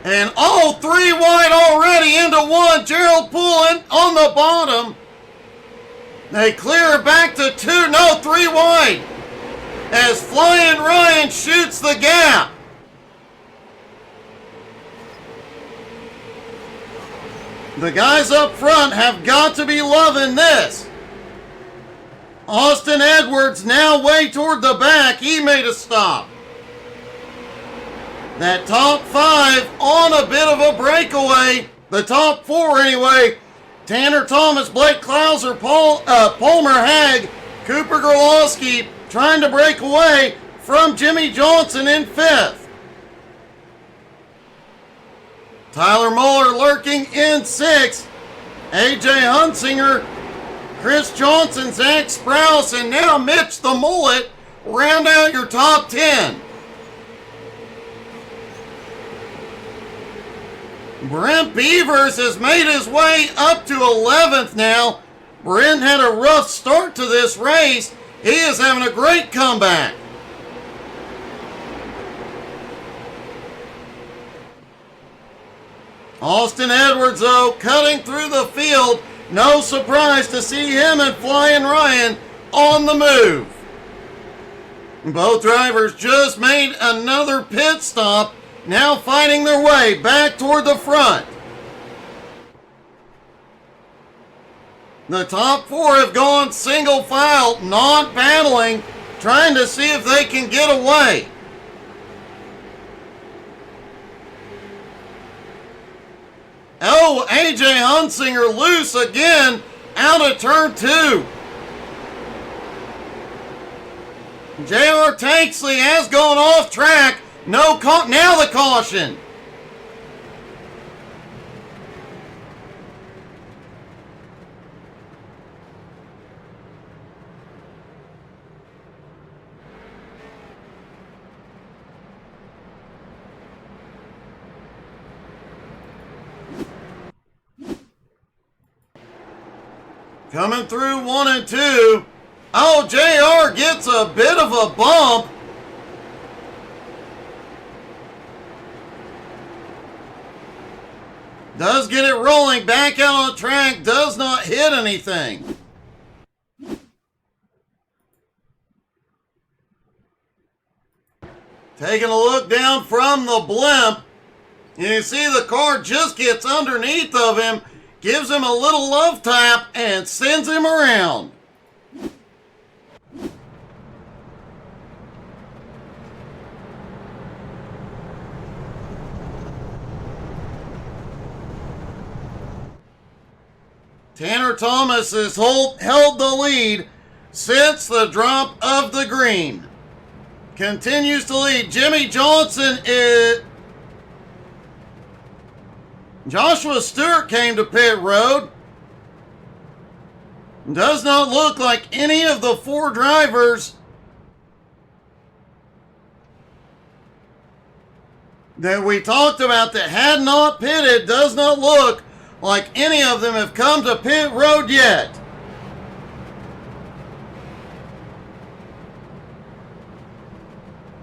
And all 3 wide already into 1. Gerald Poulin on the bottom. They clear back to 2. No, 3 wide. As Flying Ryan shoots the gap. The guys up front have got to be loving this. Austin Edwards now way toward the back. He made a stop. That top 5 on a bit of a breakaway. The top 4 anyway. Tanner Thomas, Blake Klauser, Palmer Hagg, Cooper Gerlowski trying to break away from Jimmy Johnson in 5th. Tyler Muller lurking in 6th. AJ Hunsinger, Chris Johnson, Zach Sprouse, and now Mitch the Mullet round out your top 10. Brent Beavers has made his way up to 11th now. Brent had a rough start to this race. He is having a great comeback. Austin Edwards, though, cutting through the field. No surprise to see him and Flying Ryan on the move. Both drivers just made another pit stop, now fighting their way back toward the front. The top 4 have gone single file, not battling, trying to see if they can get away. Oh, AJ Hunsinger loose again out of turn 2. J.R. Tanksley has gone off track. Now the caution. Coming through 1 and 2. Oh, JR gets a bit of a bump. Does get it rolling back out on the track. Does not hit anything. Taking a look down from the blimp. You see the car just gets underneath of him. Gives him a little love tap and sends him around. Tanner Thomas has held the lead since the drop of the green. Continues to lead. Jimmy Johnson is... Joshua Stewart came to pit road. Does not look like any of the 4 drivers that we talked about that had not pitted. Does not look like any of them have come to pit road yet.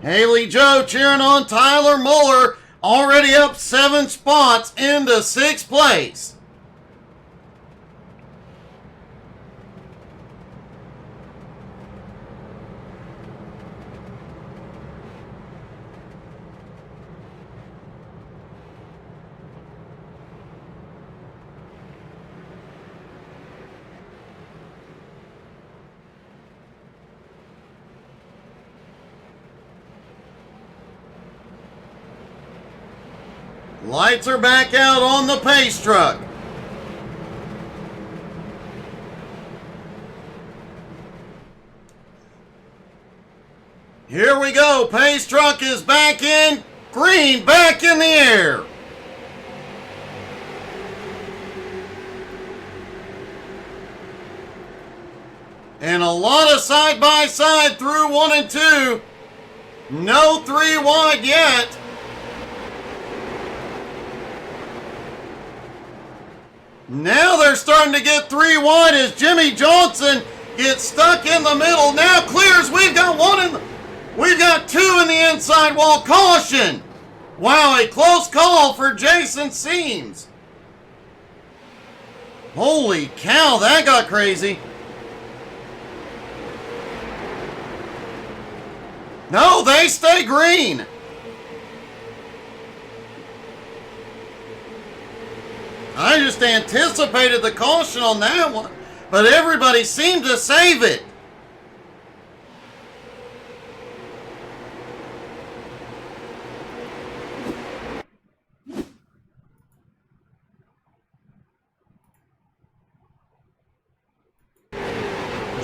Haley Joe cheering on Tyler Muller, already up 7 spots into 6th place. Lights are back out on the pace truck. Here we go. Pace truck is back in. Green back in the air. And a lot of side-by-side through 1 and 2. No 3 wide yet. Now they're starting to get 3 wide as Jimmy Johnson gets stuck in the middle. Now clears. We've got 2 in the inside wall. Caution. Wow, a close call for Jason Seams. Holy cow, that got crazy. No, they stay green. I just anticipated the caution on that one, but everybody seemed to save it.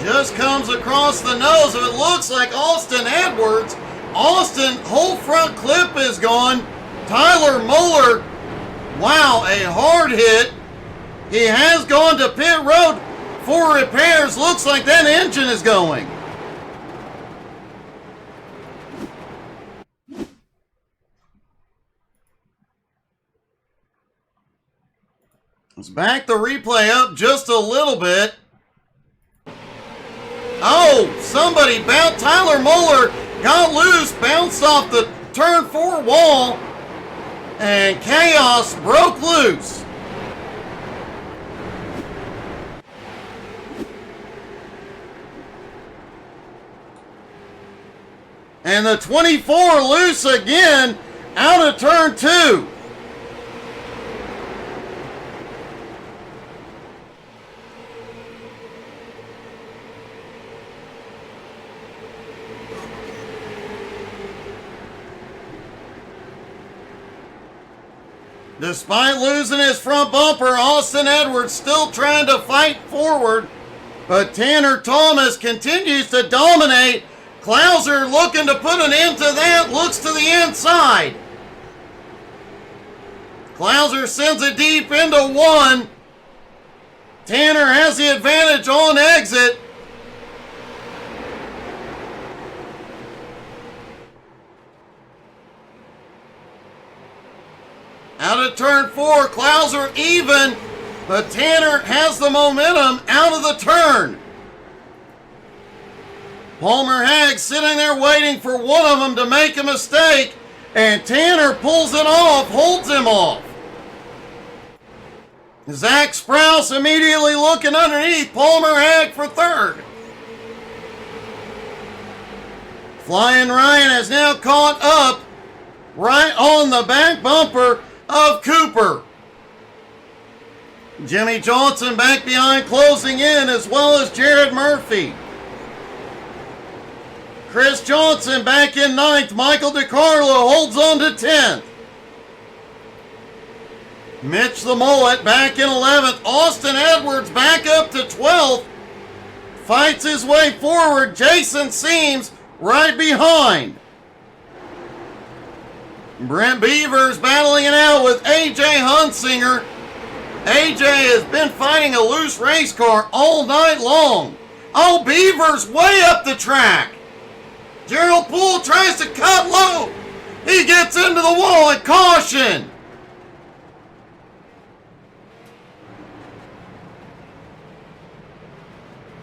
Just comes across the nose of it. Looks like Austin Edwards. Austin, whole front clip is gone. Tyler Muller. Wow, a hard hit. He has gone to pit road for repairs. Looks like that engine is going. Let's back the replay up just a little bit. Oh, somebody bounced. Tyler Muller got loose, bounced off the turn 4 wall. And chaos broke loose. And the 24 loose again out of turn 2. Despite losing his front bumper, Austin Edwards still trying to fight forward. But Tanner Thomas continues to dominate. Klauser looking to put an end to that. Looks to the inside. Klauser sends it deep into 1. Tanner has the advantage on exit. Out of turn 4, Klauser even But Tanner has the momentum out of the turn. Palmer Hagg sitting there waiting for one of them to make a mistake, and Tanner pulls it off, holds him off. Zach Sprouse immediately looking underneath Palmer Hagg for third. Flying Ryan has now caught up right on the back bumper of Cooper. Jimmy Johnson back behind closing in, as well as Jared Murphy. Chris Johnson back in 9th. Michael DiCarlo holds on to 10th. Mitch the Mullet back in 11th. Austin Edwards back up to 12th. Fights his way forward. Jason Seams right behind. Brent Beavers battling it out with AJ Hunsinger. AJ has been fighting a loose race car all night long. Oh, Beavers way up the track. Gerald Poole tries to cut low. He gets into the wall and caution.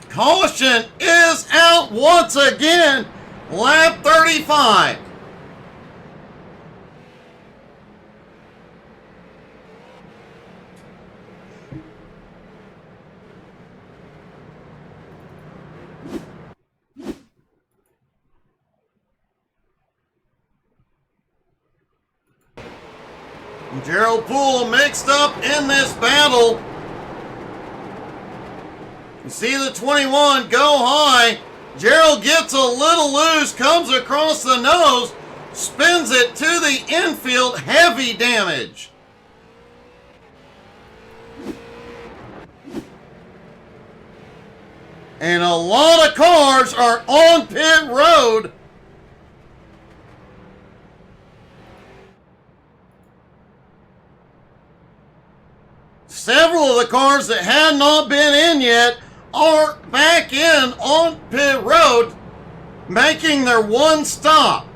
Caution is out once again. Lap 35. Gerald Poole mixed up in this battle. You see the 21 go high. Gerald gets a little loose, comes across the nose, spins it to the infield, heavy damage. And a lot of cars are on pit road. Several of the cars that had not been in yet are back in on pit road, making their one stop.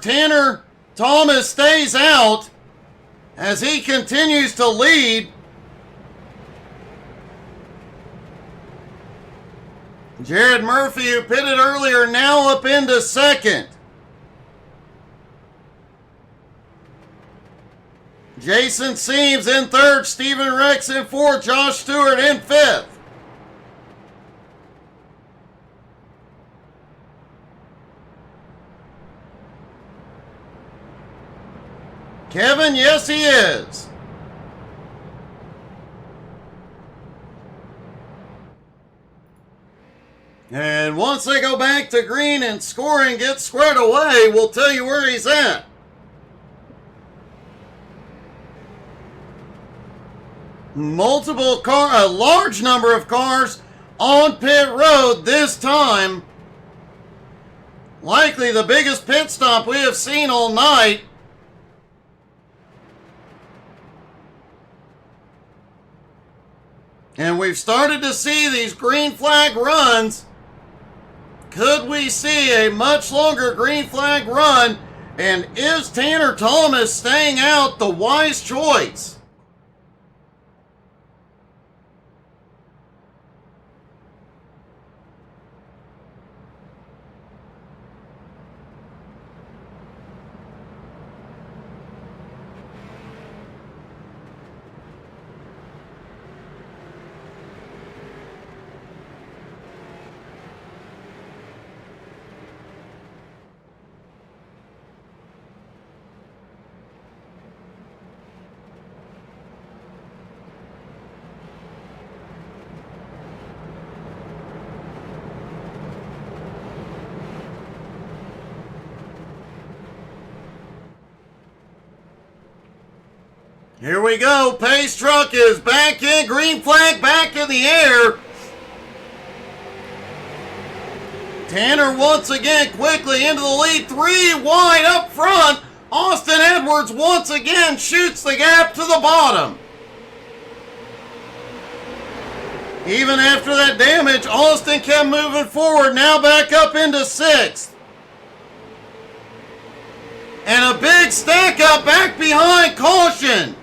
Tanner Thomas stays out as he continues to lead. Jared Murphy, who pitted earlier, now up into second. Jason Seams in third, Stephen Rex in fourth, Josh Stewart in fifth. Kevin, yes he is. And once they go back to green and scoring gets squared away, we'll tell you where he's at. A large number of cars on pit road this time. Likely the biggest pit stop we have seen all night. And we've started to see these green flag runs. Could we see a much longer green flag run? And is Tanner Thomas staying out the wise choice? Here we go. Pace truck is back in. Green flag back in the air. Tanner once again quickly into the lead. 3 wide up front. Austin Edwards once again shoots the gap to the bottom. Even after that damage, Austin kept moving forward. Now back up into 6th. And a big stack up back behind. Caution.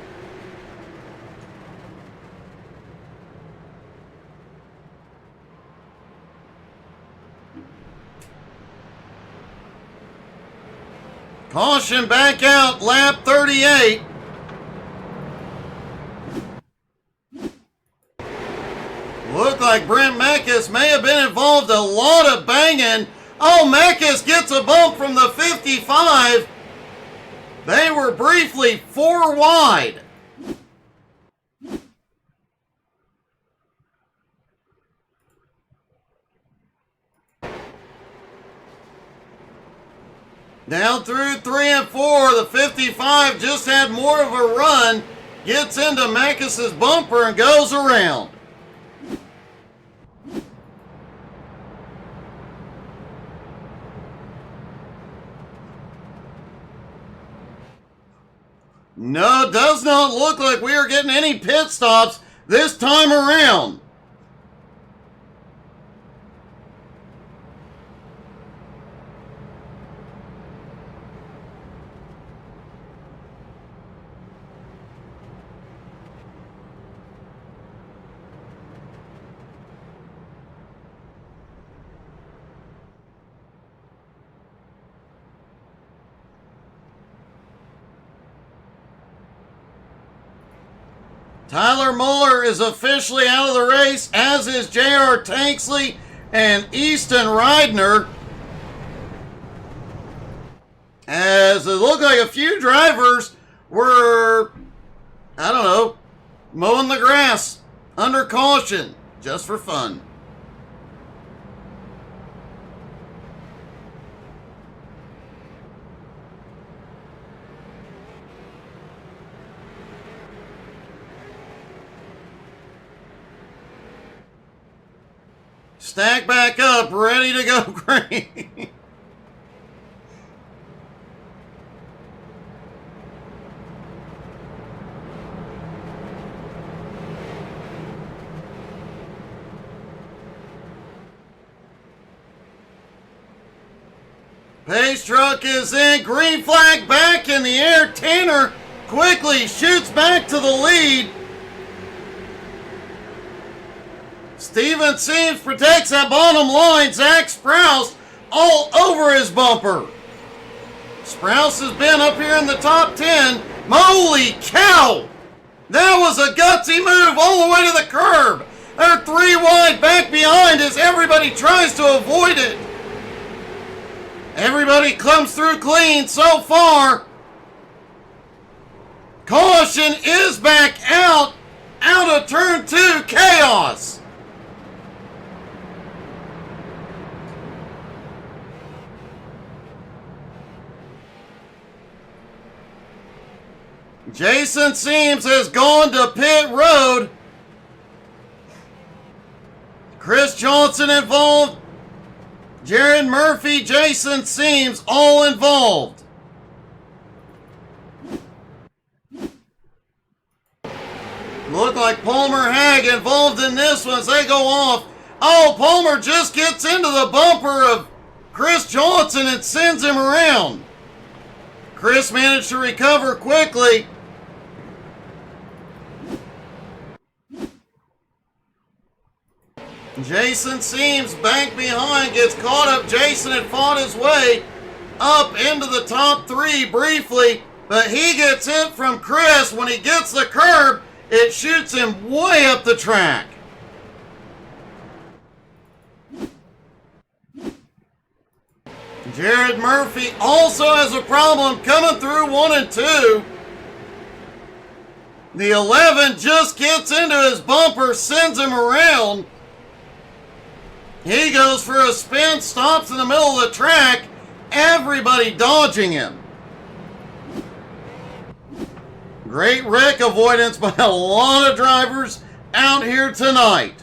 Caution back out, lap 38. Looked like Brent Meckes may have been involved. A lot of banging. Oh, Meckes gets a bump from the 55. They were briefly 4 wide. Down through 3 and 4, the 55 just had more of a run, gets into Meckes' bumper and goes around. No, it does not look like we are getting any pit stops this time around. Tyler Muller is officially out of the race, as is J.R. Tanksley and Easton Ridner. As it looked like a few drivers were, I don't know, mowing the grass under caution, just for fun. Stack back up, ready to go green. Pace truck is in, green flag back in the air. Tanner quickly shoots back to the lead. Steven Seams protects that bottom line. Zach Sprouse all over his bumper. Sprouse has been up here in the top 10. Holy cow! That was a gutsy move all the way to the curb. They're 3 wide back behind as everybody tries to avoid it. Everybody comes through clean so far. Caution is back out of turn 2. Chaos. Jason Seams has gone to pit road. Chris Johnson involved. Jared Murphy, Jason Seams, all involved. Look like Palmer Hag involved in this one as they go off. Oh, Palmer just gets into the bumper of Chris Johnson and sends him around. Chris managed to recover quickly. Jason Seams back behind, gets caught up. Jason had fought his way up into the top 3 briefly, but he gets hit from Chris. When he gets the curb, it shoots him way up the track. Jared Murphy also has a problem coming through 1 and 2. The 11 just gets into his bumper, sends him around. He goes for a spin, stops in the middle of the track. Everybody dodging him. Great wreck avoidance by a lot of drivers out here tonight.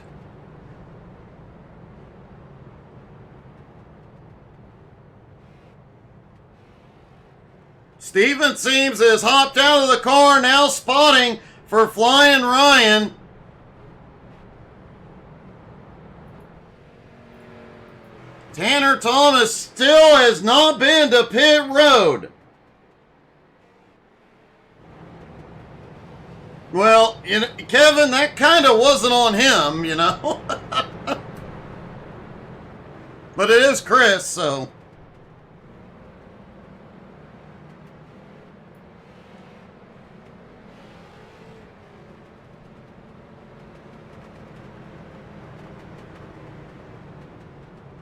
Steven Seams has hopped out of the car, now spotting for Flying Ryan. Tanner Thomas still has not been to pit road. Well, you know, Kevin, that kind of wasn't on him, you know. But it is Chris, so.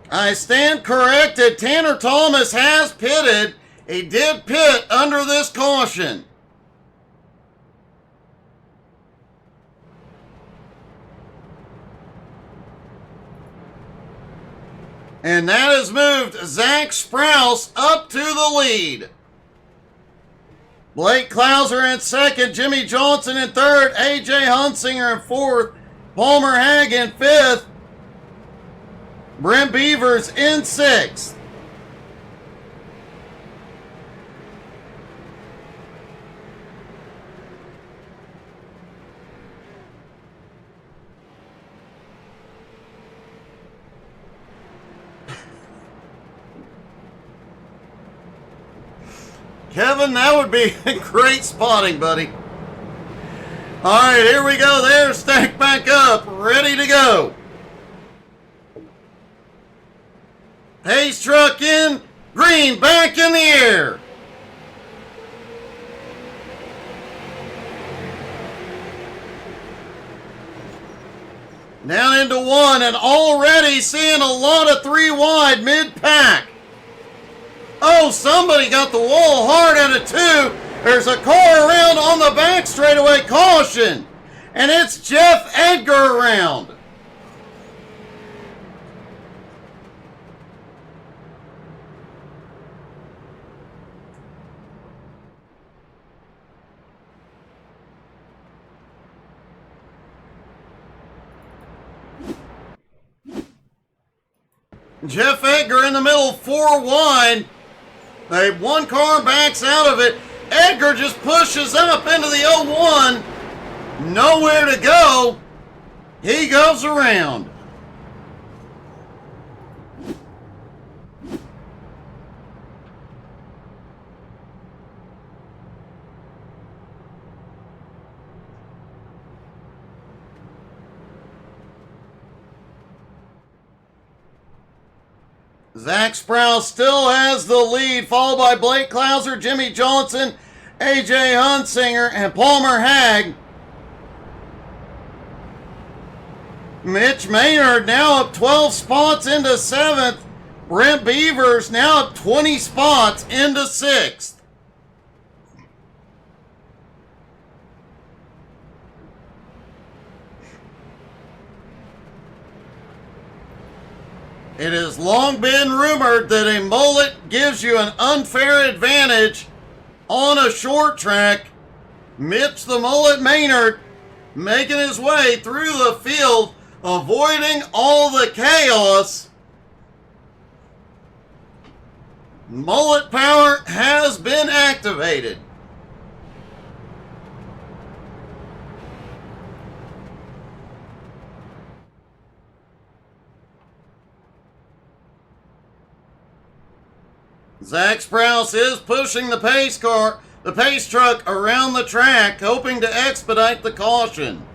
I stand corrected. Tanner Thomas has pitted. He did pit under this caution. And that has moved Zach Sprouse up to the lead. Blake Klauser in second, Jimmy Johnson in third, AJ Hunsinger in fourth, Palmer Hag in fifth, Brent Beavers in sixth. Kevin, that would be great spotting, buddy. All right, here we go. They're stacked back up, ready to go. Pace truck in, green back in the air. Down into one, and already seeing a lot of three wide mid-pack. Oh, somebody got the wall hard at a two. There's a car around on the back straightaway. Caution. And it's Jeff Edgar around. Jeff Edgar in the middle, 4 wide. One car backs out of it. Edgar just pushes up into the 0-1. Nowhere to go. He goes around. Zach Sprouse still has the lead, followed by Blake Klauser, Jimmy Johnson, AJ Hunsinger, and Palmer Hag. Mitch Maynard now up 12 spots into 7th. Brent Beavers now up 20 spots into 6th. It has long been rumored that a mullet gives you an unfair advantage on a short track. Mitch the Mullet Maynard making his way through the field, avoiding all the chaos. Mullet power has been activated. Zach Sprouse is pushing the pace truck around the track, hoping to expedite the caution.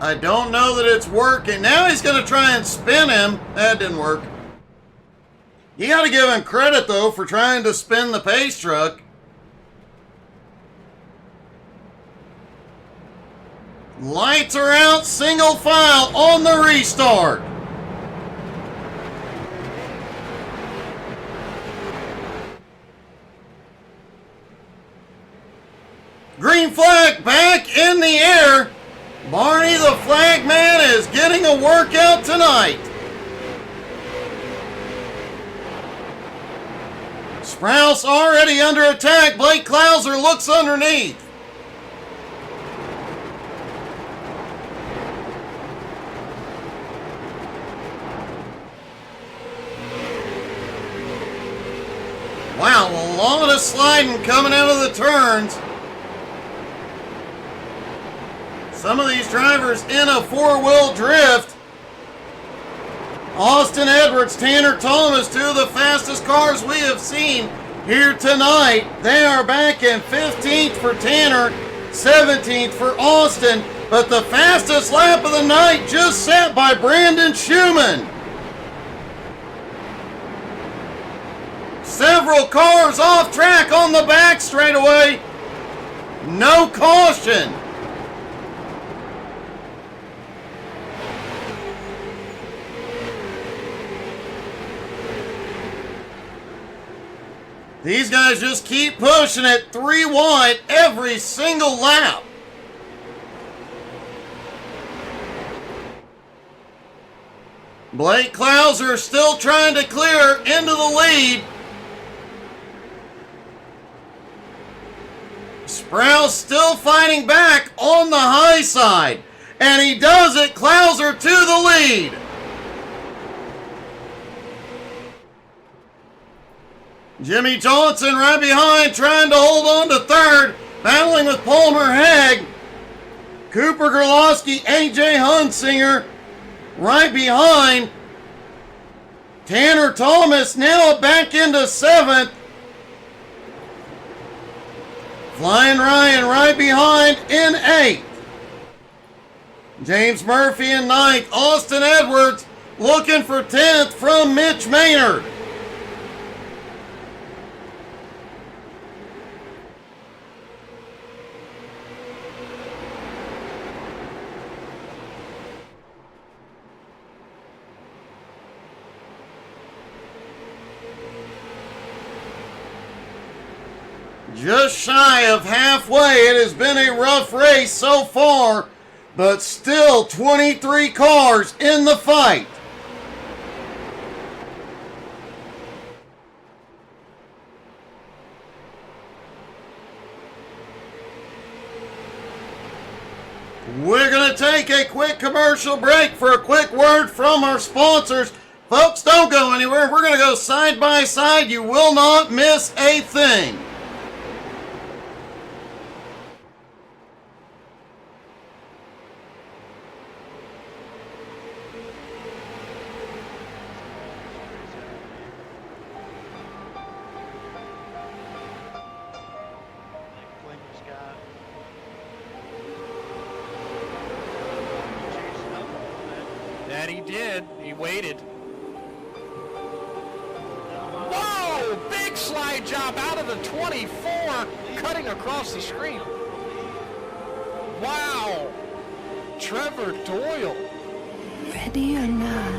I don't know that it's working. Now he's going to try and spin him. That didn't work. You got to give him credit, though, for trying to spin the pace truck. Lights are out, single file on the restart. Green flag back in the air. Barney the flag man is getting a workout tonight. Sprouse already under attack. Blake Klauser looks underneath. Wow, a lot of sliding coming out of the turns. Some of these drivers in a four-wheel drift. Austin Edwards, Tanner Thomas, two of the fastest cars we have seen here tonight. They are back in 15th for Tanner, 17th for Austin, but the fastest lap of the night just set by Brandon Schumann. Several cars off track on the back straightaway. No caution. These guys just keep pushing it 3 wide every single lap. Blake Clauser still trying to clear into the lead. Sprouse still fighting back on the high side. And he does it, Clauser to the lead. Jimmy Johnson right behind, trying to hold on to third, battling with Palmer Hagg. Cooper Gerlowski, AJ Hunsinger right behind. Tanner Thomas now back into seventh. Flying Ryan right behind in eighth. James Murphy in ninth. Austin Edwards looking for 10th from Mitch Maynard. Just shy of halfway. It has been a rough race so far, but still 23 cars in the fight. We're going to take a quick commercial break for a quick word from our sponsors. Folks, don't go anywhere. We're going to go side by side. You will not miss a thing. That he did. He waited. Whoa! Big slide job out of the 24, cutting across the screen. Wow! Trevor Doyle. Ready or not,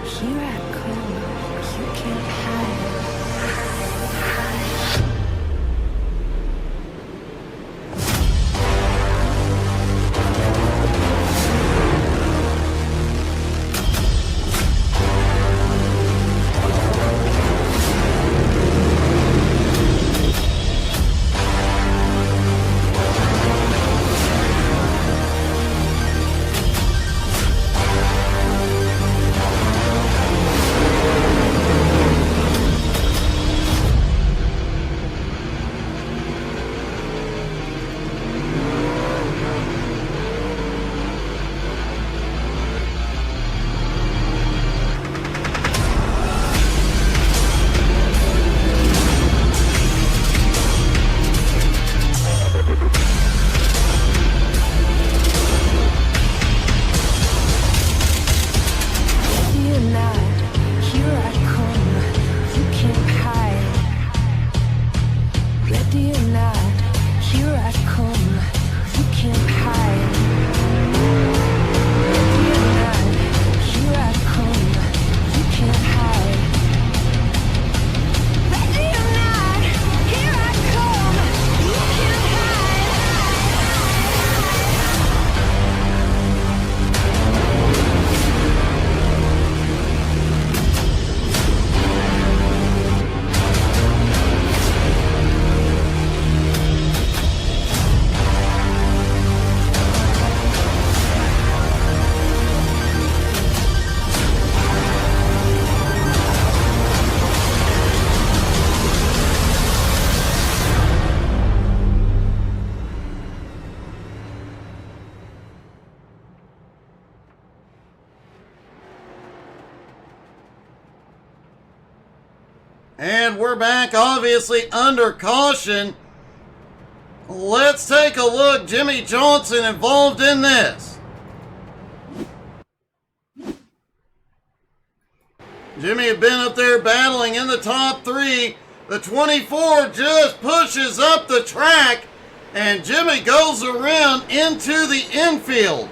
here at Gourmets, you can't hide. And we're back, obviously, under caution. Let's take a look. Jimmy Johnson involved in this. Jimmy had been up there battling in the top three. The 24 just pushes up the track, and Jimmy goes around into the infield.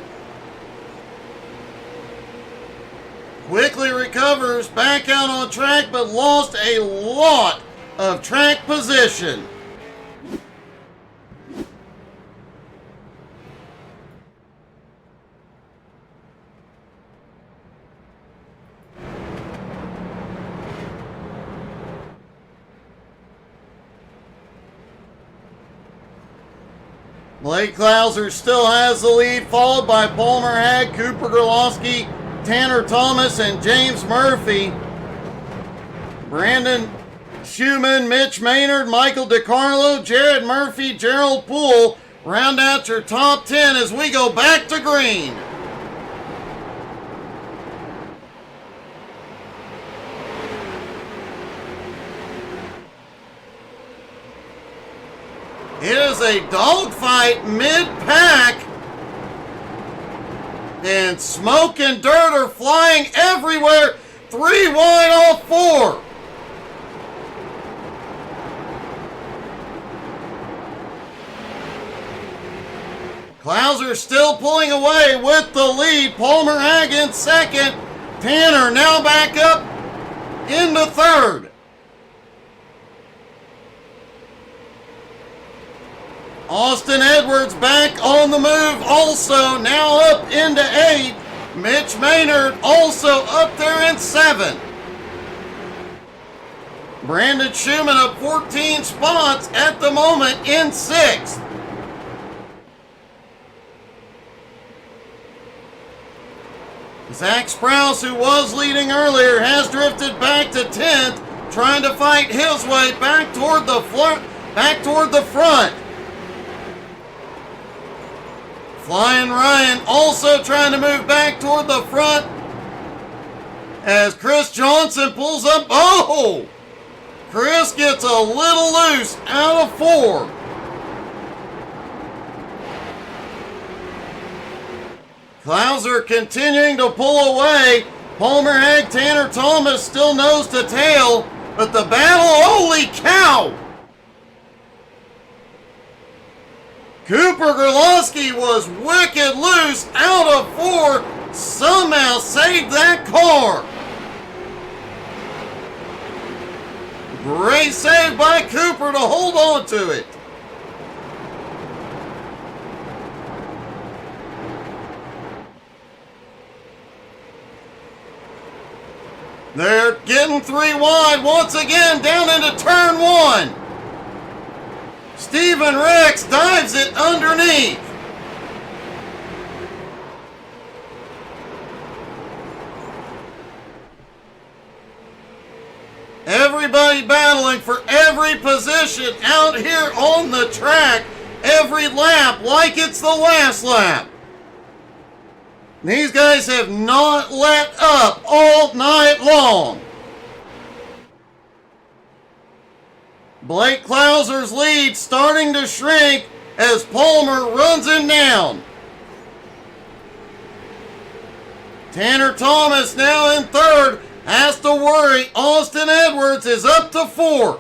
Quickly recovers back out on track, but lost a lot of track position. Blake Klauser still has the lead, followed by Palmer Hagg, Cooper Gorlowski, Tanner Thomas, and James Murphy. Brandon Schumann, Mitch Maynard, Michael DiCarlo, Jared Murphy, Gerald Poole round out your top 10 as we go back to green. It is a dogfight mid-pack, and smoke and dirt are flying everywhere. 3 wide off 4. Klauser still pulling away with the lead. Palmer Hagg in second. Tanner now back up into third. Austin Edwards back on the move also, now up into 8. Mitch Maynard also up there in 7. Brandon Schumann up 14 spots at the moment in 6th. Zach Sprouse, who was leading earlier, has drifted back to 10th, trying to fight his way back toward the front. Flying Ryan also trying to move back toward the front as Chris Johnson pulls up. Oh! Chris gets a little loose out of 4. Klauser continuing to pull away. Palmer Hagg, Tanner Thomas still nose to tail, but the battle, holy cow! Cooper Gorlowski was wicked loose out of 4, somehow saved that car. Great save by Cooper to hold on to it. They're getting 3 wide once again down into turn 1. Stephen Rex dives it underneath. Everybody battling for every position out here on the track, every lap like it's the last lap. These guys have not let up all night long. Blake Klauser's lead starting to shrink as Palmer runs him down. Tanner Thomas now in third, has to worry. Austin Edwards is up to 4th.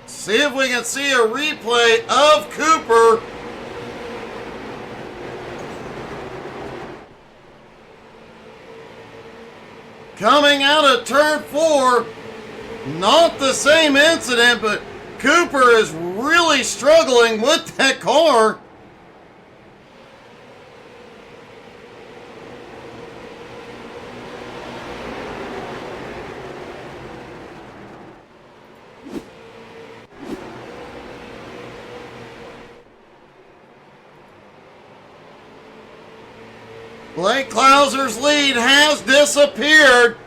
See if we can see a replay of Cooper. Coming out of turn 4, not the same incident, but Cooper is really struggling with that car. Blake Klauser's lead has disappeared.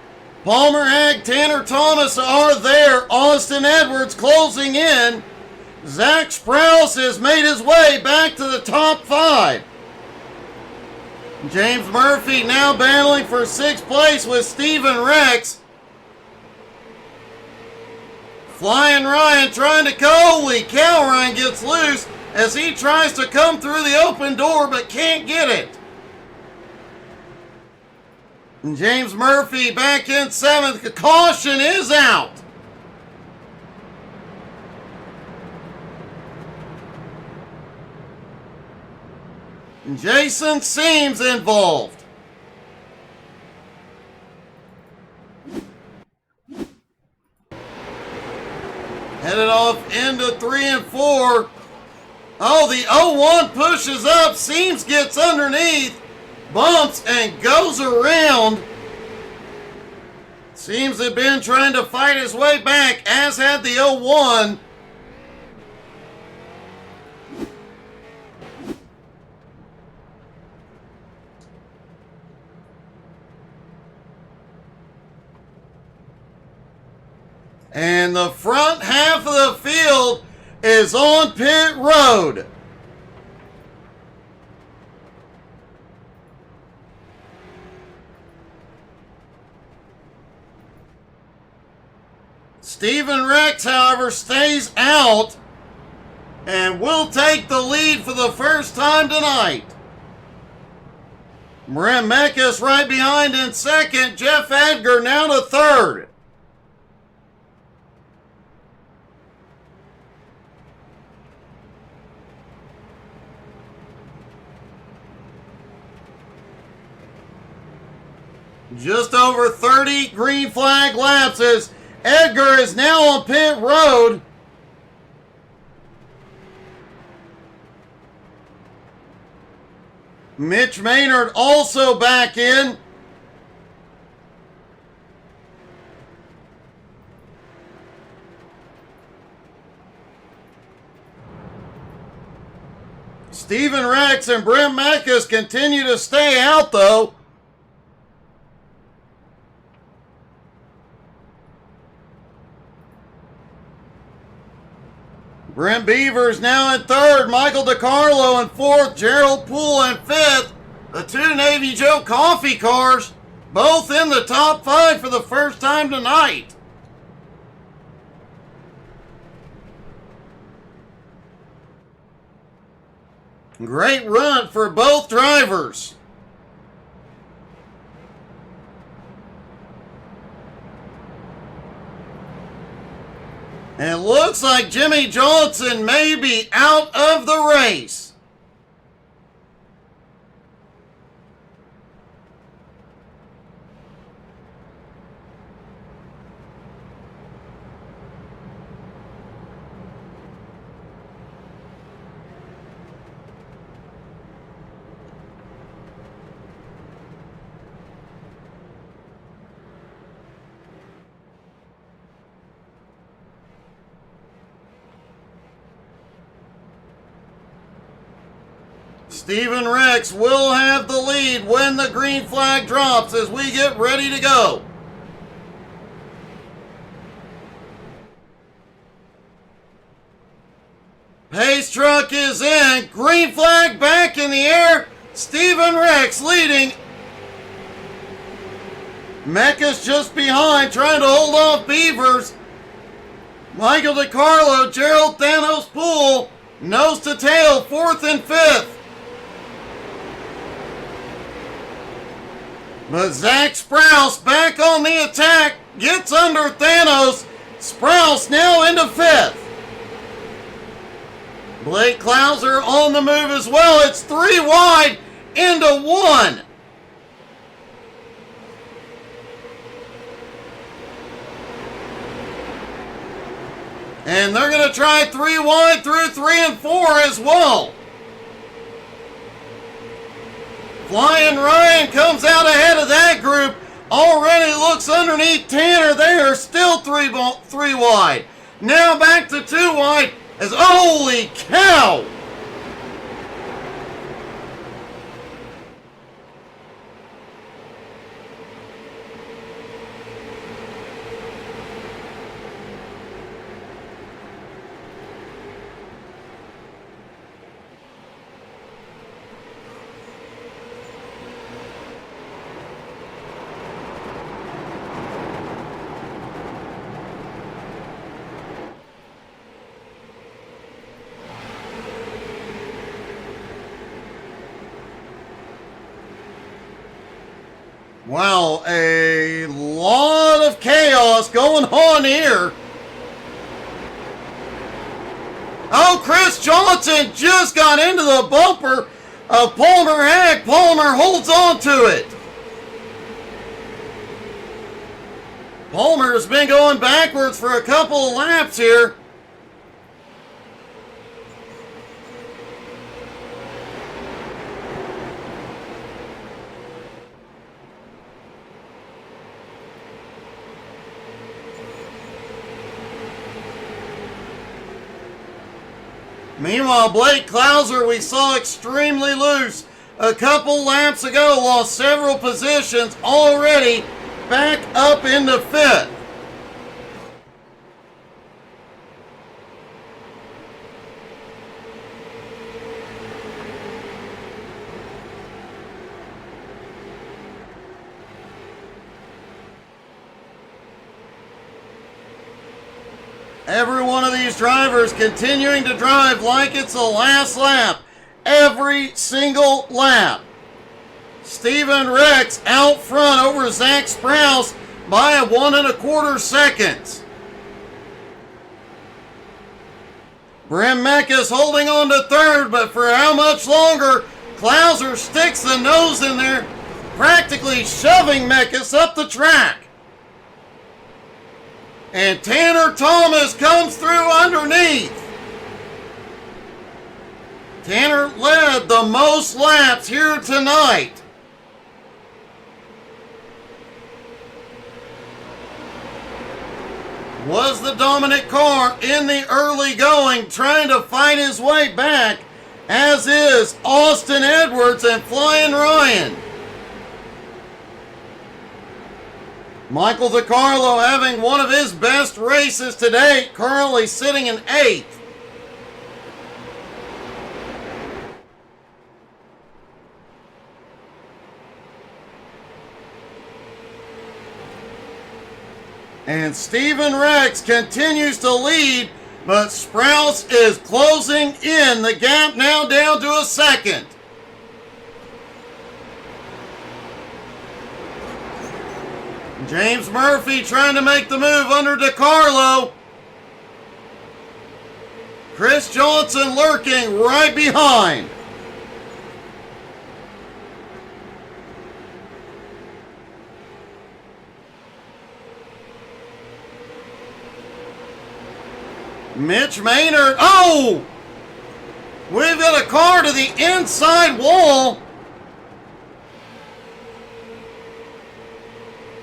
Palmer Hag, Tanner Thomas are there. Austin Edwards closing in. Zach Sprouse has made his way back to the top 5. James Murphy now battling for 6th place with Stephen Rex. Flying Ryan trying to go. Holy cow, Ryan gets loose as he tries to come through the open door but can't get it. And James Murphy back in 7th. Caution is out. And Jason Seams involved. Headed off into 3 and 4. Oh, the 0-1 pushes up. Seams gets underneath, bumps, and goes around. Seems had been trying to fight his way back, as had the 0-1. And the front half of the field is on pit road. Stephen Rex, however, stays out and will take the lead for the first time tonight. Brent Mekas right behind in 2nd. Jeff Edgar now to 3rd. Just over 30 green flag laps as Edgar is now on pit road. Mitch Maynard also back in. Stephen Rex and Brent Mekas continue to stay out though. Brent Beavers now in 3rd. Michael DiCarlo in 4th. Gerald Poole in 5th. The 2 Navy Joe Coffee cars both in the top 5 for the first time tonight. Great run for both drivers. And it looks like Jimmy Johnson may be out of the race. Stephen Rex will have the lead when the green flag drops as we get ready to go. Pace truck is in. Green flag back in the air. Stephen Rex leading. Mekas just behind, trying to hold off Beavers. Michael DiCarlo, Gerald Thanos Poole, nose to tail, 4th and 5th. But Zach Sprouse back on the attack, gets under Thanos. Sprouse now into 5th. Blake Klauser on the move as well. It's 3 wide into 1. And they're going to try 3 wide through 3 and 4 as well. Flying Ryan comes out ahead of that group. Already looks underneath Tanner. They are still 3 wide. Now back to 2 wide as holy cow. Wow, a lot of chaos going on here. Oh, Chris Johnson just got into the bumper of Palmer Hack. Palmer holds on to it. Palmer has been going backwards for a couple of laps here. Meanwhile, Blake Klauser, we saw extremely loose a couple laps ago, lost several positions, already back up into fifth. Every one of these drivers continuing to drive like it's the last lap. Every single lap. Steven Rex out front over Zach Sprouse by a 1 1/4 seconds. Brim Meckes holding on to third, but for how much longer? Klauser sticks the nose in there, practically shoving Meckes up the track. And Tanner Thomas comes through underneath. Tanner led the most laps here tonight. Was the dominant car in the early going, trying to fight his way back, as is Austin Edwards and Flying Ryan. Michael DiCarlo having one of his best races to date, currently sitting in 8th. And Steven Rex continues to lead, but Sprouse is closing in. The gap now down to a second. James Murphy trying to make the move under DiCarlo. Chris Johnson lurking right behind. Mitch Maynard. Oh! We've got a car to the inside wall.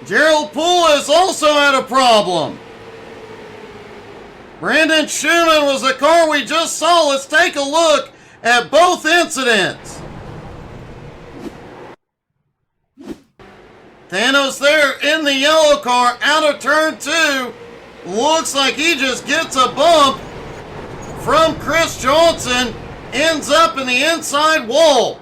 Gerald Poole has also had a problem. Brandon Schumann was the car we just saw. Let's take a look at both incidents. Thanos there in the yellow car out of turn 2. Looks like he just gets a bump from Chris Johnson. Ends up in the inside wall.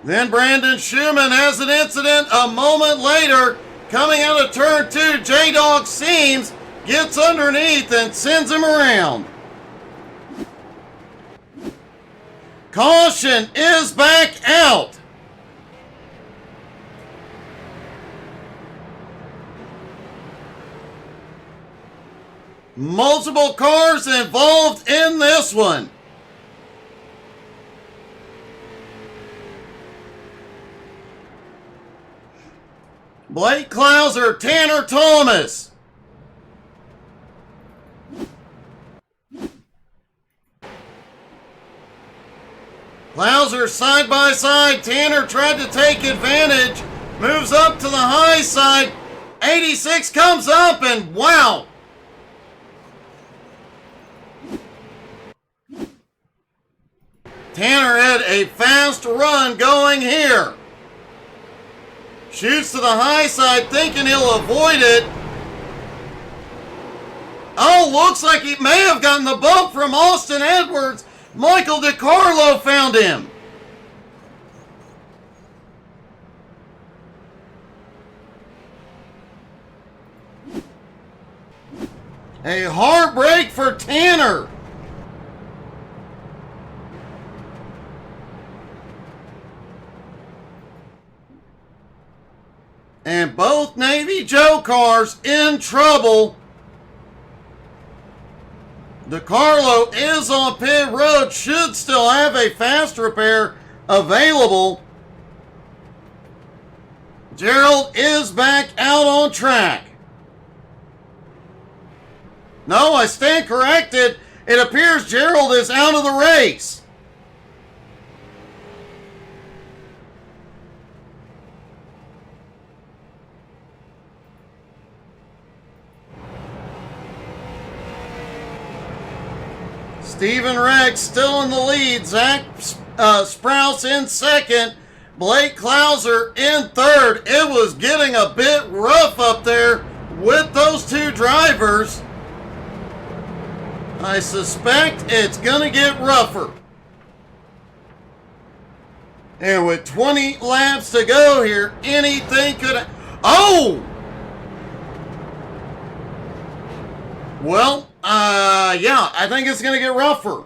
Then Brandon Schumann has an incident a moment later. Coming out of turn 2, J-Dog Seams gets underneath and sends him around. Caution is back out. Multiple cars involved in this one. Blake Klauser, Tanner Thomas. Klauser side by side. Tanner tried to take advantage. Moves up to the high side. 86 comes up and wow. Tanner had a fast run going here. Shoots to the high side, thinking he'll avoid it. Oh, looks like he may have gotten the bump from Austin Edwards. Michael DiCarlo found him. A heartbreak for Tanner. And both Navy Joe cars in trouble. DeCarlo is on pit road, should still have a fast repair available. Gerald is back out on track. No, I stand corrected. It appears Gerald is out of the race. Steven Rex still in the lead. Zach Sprouse in second. Blake Klauser in third. It was getting a bit rough up there with those two drivers. I suspect it's going to get rougher. And with 20 laps to go here, anything could... Oh! Well, yeah, I think it's going to get rougher.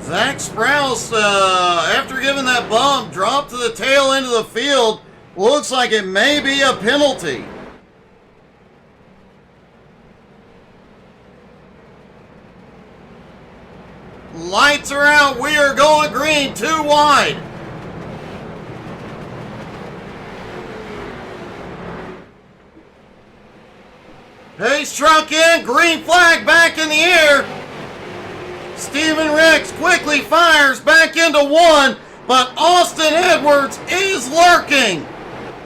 Zach Sprouse, after giving that bump, dropped to the tail end of the field. Looks like it may be a penalty. Lights are out. We are going green. Too wide. Pace truck in. Green flag back in the air. Steven Rex quickly fires back into one, but Austin Edwards is lurking.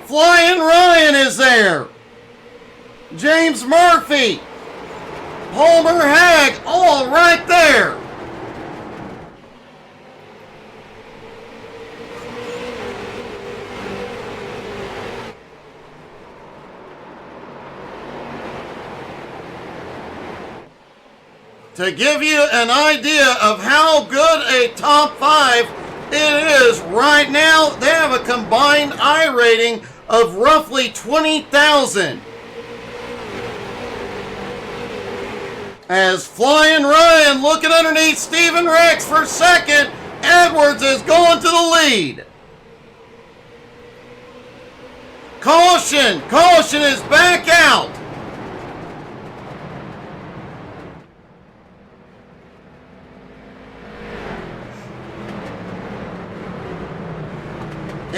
Flying Ryan is there. James Murphy. Palmer Hag, all right there. To give you an idea of how good a top five it is right now, they have a combined I rating of roughly 20,000. As Flying Ryan looking underneath Steven Rex for second, Edwards is going to the lead. Caution! Caution is back out.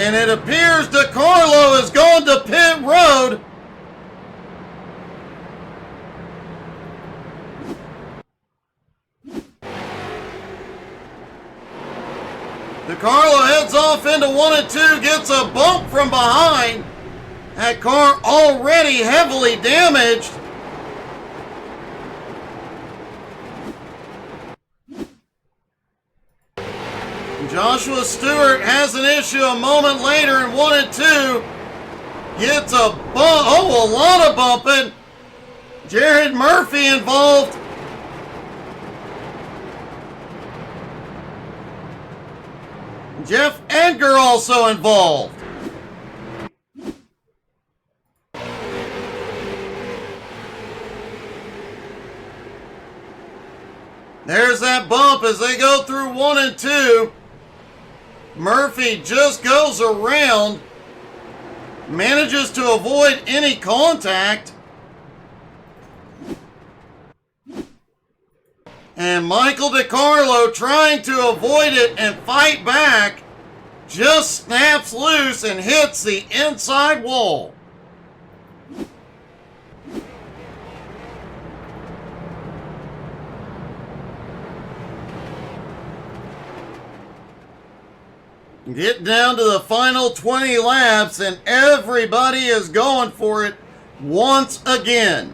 And it appears DeCarlo is going to pit road. DeCarlo heads off into 1 and 2, gets a bump from behind. That car already heavily damaged. Joshua Stewart has an issue a moment later in 1 and 2. Gets a bump. Oh, a lot of bumping. Jared Murphy involved. Jeff Edgar also involved. There's that bump as they go through 1 and 2. Murphy just goes around, manages to avoid any contact. And Michael DeCarlo, trying to avoid it and fight back, just snaps loose and hits the inside wall. Get down to the final 20 laps and everybody is going for it once again.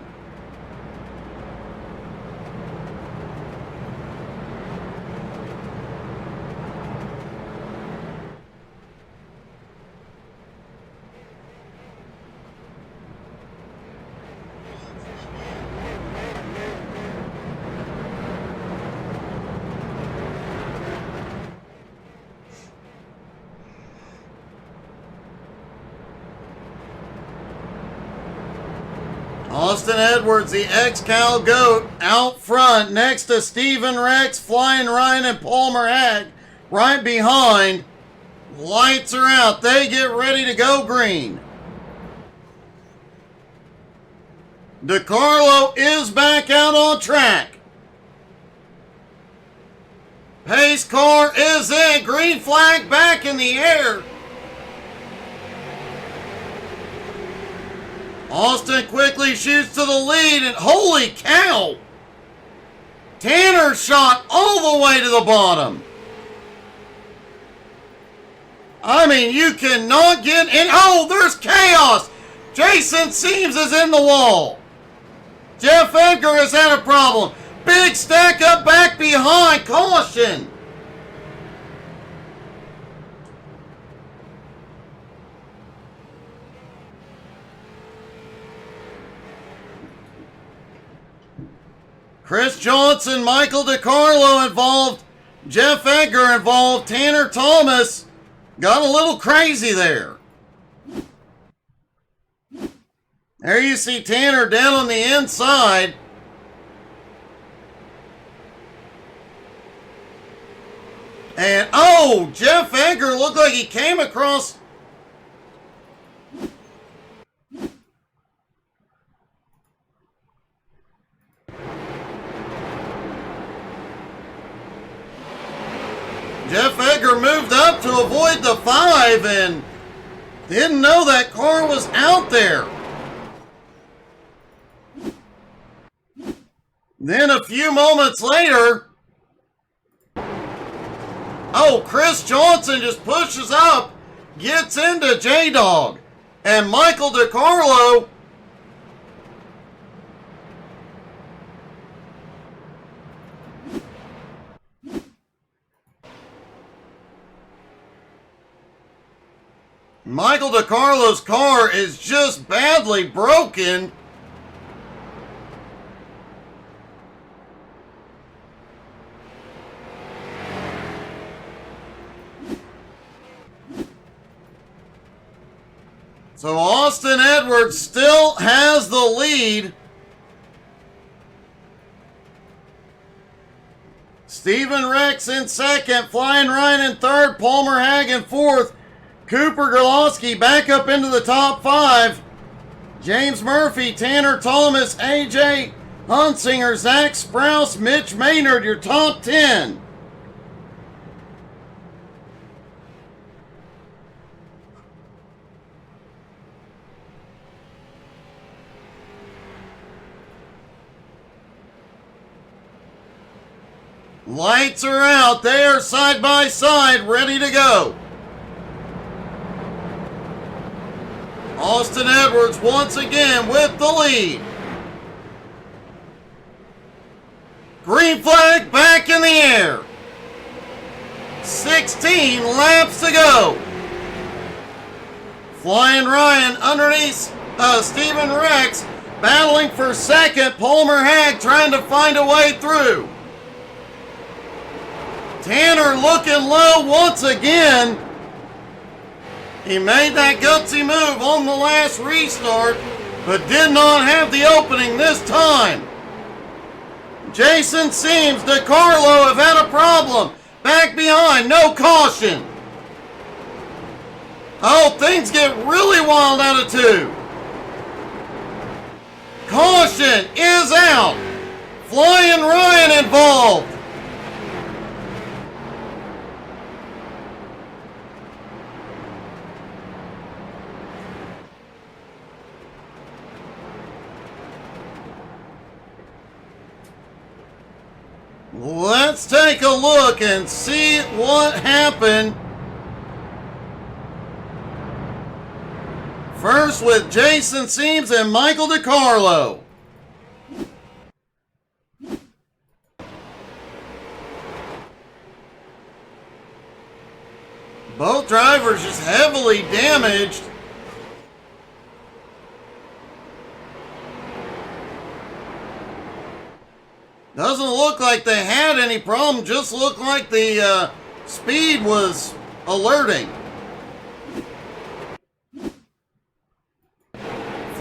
Austin Edwards, the ex-Cal Goat, out front next to Steven Rex, Flying Ryan, and Palmer Hag. Right behind. Lights are out. They get ready to go green. DeCarlo is back out on track. Pace car is in. Green flag back in the air. Austin quickly shoots to the lead, and holy cow! Tanner shot all the way to the bottom. I mean, you cannot get in. Oh, there's chaos. Jason Seams is in the wall. Jeff Edgar has had a problem. Big stack up back behind. Caution. Chris Johnson, Michael DeCarlo involved. Jeff Edgar involved. Tanner Thomas got a little crazy there. There you see Tanner down on the inside. And, oh, Jeff Edgar looked like he came across. Jeff Edgar moved up to avoid the 5 and didn't know that car was out there. Then a few moments later, oh, Chris Johnson just pushes up, gets into J-Dog, and Michael DeCarlo Michael DeCarlo's car is just badly broken. So Austin Edwards still has the lead. Steven Rex in second, Flying Ryan in third, Palmer Hag in fourth, Cooper Gerlowski back up into the top 5. James Murphy, Tanner Thomas, AJ Hunsinger, Zach Sprouse, Mitch Maynard, your top 10. Lights are out. They are side by side, ready to go. Austin Edwards once again with the lead. Green flag back in the air. 16 laps to go. Flying Ryan underneath Steven Rex, battling for second. Palmer Hag trying to find a way through. Tanner looking low once again. He made that gutsy move on the last restart, but did not have the opening this time. Jason Seams, DeCarlo have had a problem. Back behind, no caution. Oh, things get really wild out of 2. Caution is out. Flying Ryan involved. Let's take a look and see what happened. First with Jason Seams and Michael DeCarlo. Both drivers just heavily damaged. Doesn't look like they had any problem, just looked like the speed was alerting.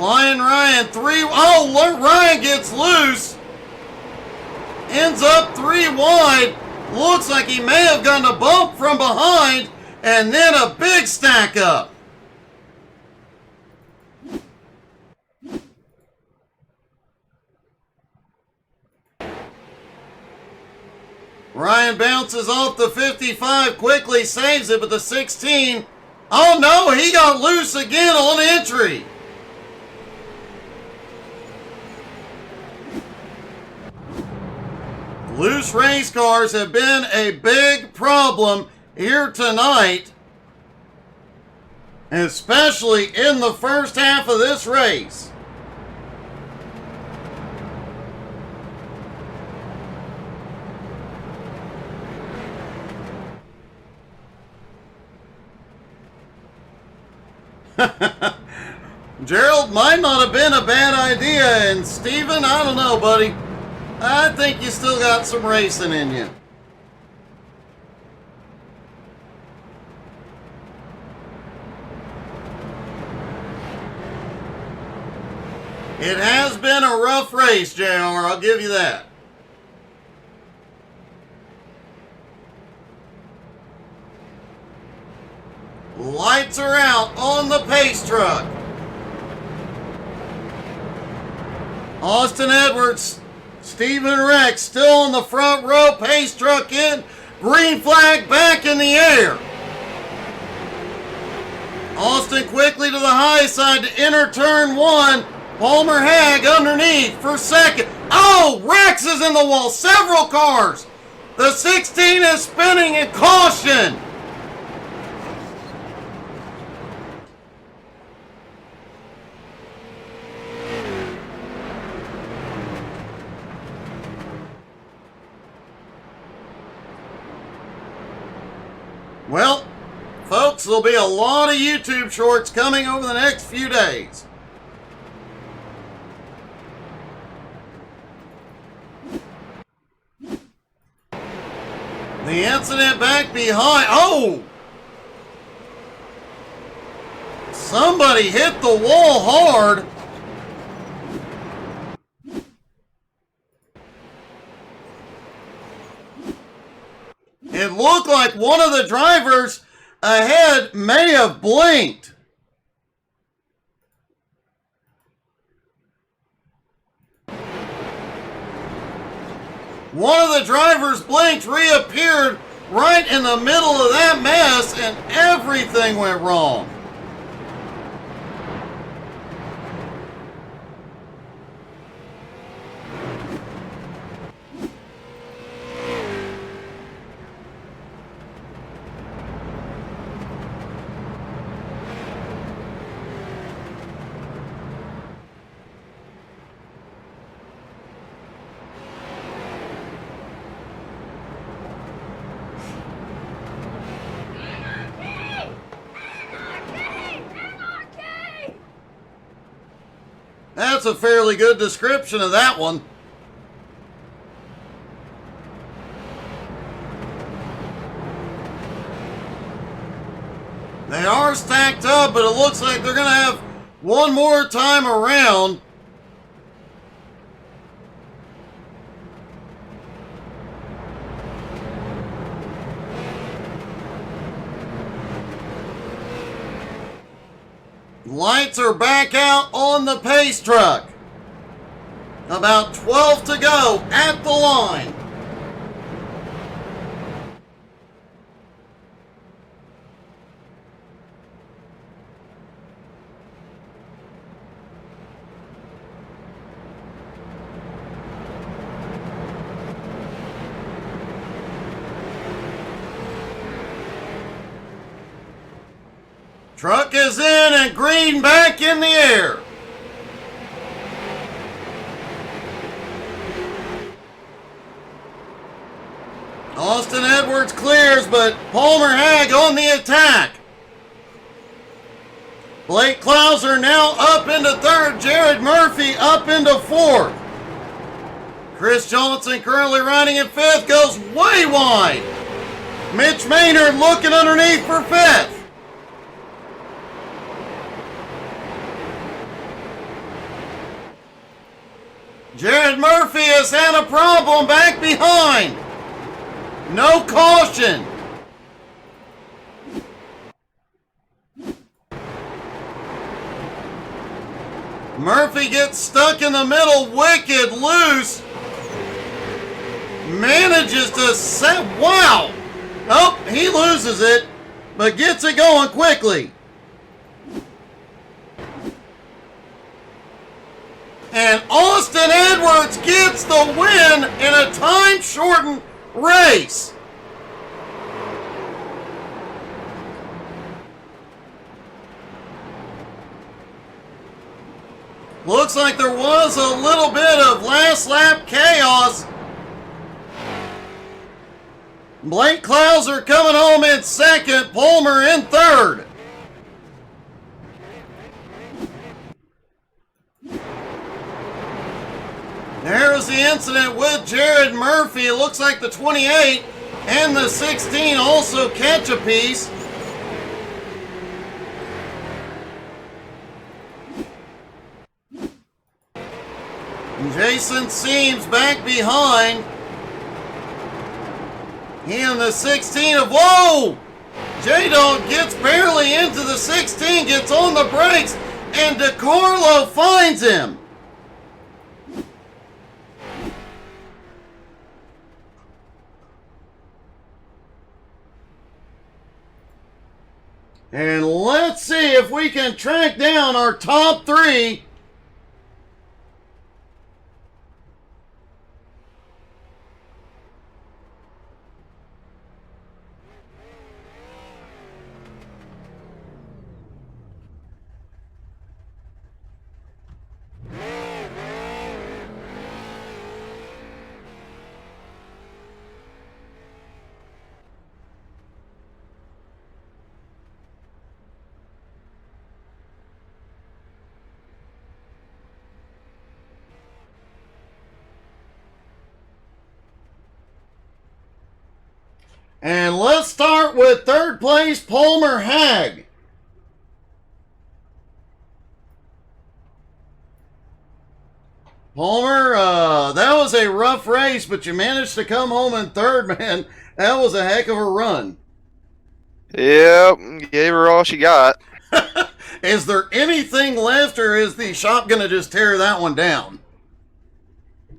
Flying Ryan, Ryan gets loose. Ends up 3 wide. Looks like he may have gotten a bump from behind, and then a big stack up. Ryan bounces off the 55, quickly saves it, but the 16, oh no, he got loose again on entry. Loose race cars have been a big problem here tonight, especially in the first half of this race. Gerald, might not have been a bad idea, and Steven, I don't know, buddy. I think you still got some racing in you. It has been a rough race, JR, I'll give you that. Lights are out on the pace truck. Austin Edwards, Stephen Rex still on the front row, pace truck in, green flag back in the air. Austin quickly to the high side to enter turn 1. Palmer Hag underneath for second. Oh, Rex is in the wall, several cars. The 16 is spinning and caution. Well, folks, there'll be a lot of YouTube shorts coming over the next few days. The incident back behind. Oh! Somebody hit the wall hard. It looked like one of the drivers ahead may have blinked. One of the drivers blinked, reappeared right in the middle of that mess, and everything went wrong. That's a fairly good description of that one. They are stacked up, but it looks like they're going to have one more time around. Lights are back out on the pace truck. About 12 to go at the line. Truck is in and green back in the air. Austin Edwards clears, but Palmer Hag on the attack. Blake Klauser now up into third. Jared Murphy up into fourth. Chris Johnson currently riding in fifth, goes way wide. Mitch Maynard looking underneath for fifth. Jared Murphy has had a problem back behind. No caution. Murphy gets stuck in the middle, wicked loose. Manages to set, wow. Oh, he loses it, but gets it going quickly. And Austin Edwards gets the win in a time-shortened race. Looks like there was a little bit of last lap chaos. Blake Klauser coming home in second, Palmer in third. There's the incident with Jared Murphy. It looks like the 28 and the 16 also catch a piece. Jason Seams back behind. He in the 16 of, whoa! J-Dog gets barely into the 16, gets on the brakes, and DeCarlo finds him. And let's see if we can track down our top three. And let's start with third place, Palmer Hag. Palmer, that was a rough race, but you managed to come home in third, man. That was a heck of a run. Yep, gave her all she got. Is there anything left, or is the shop going to just tear that one down?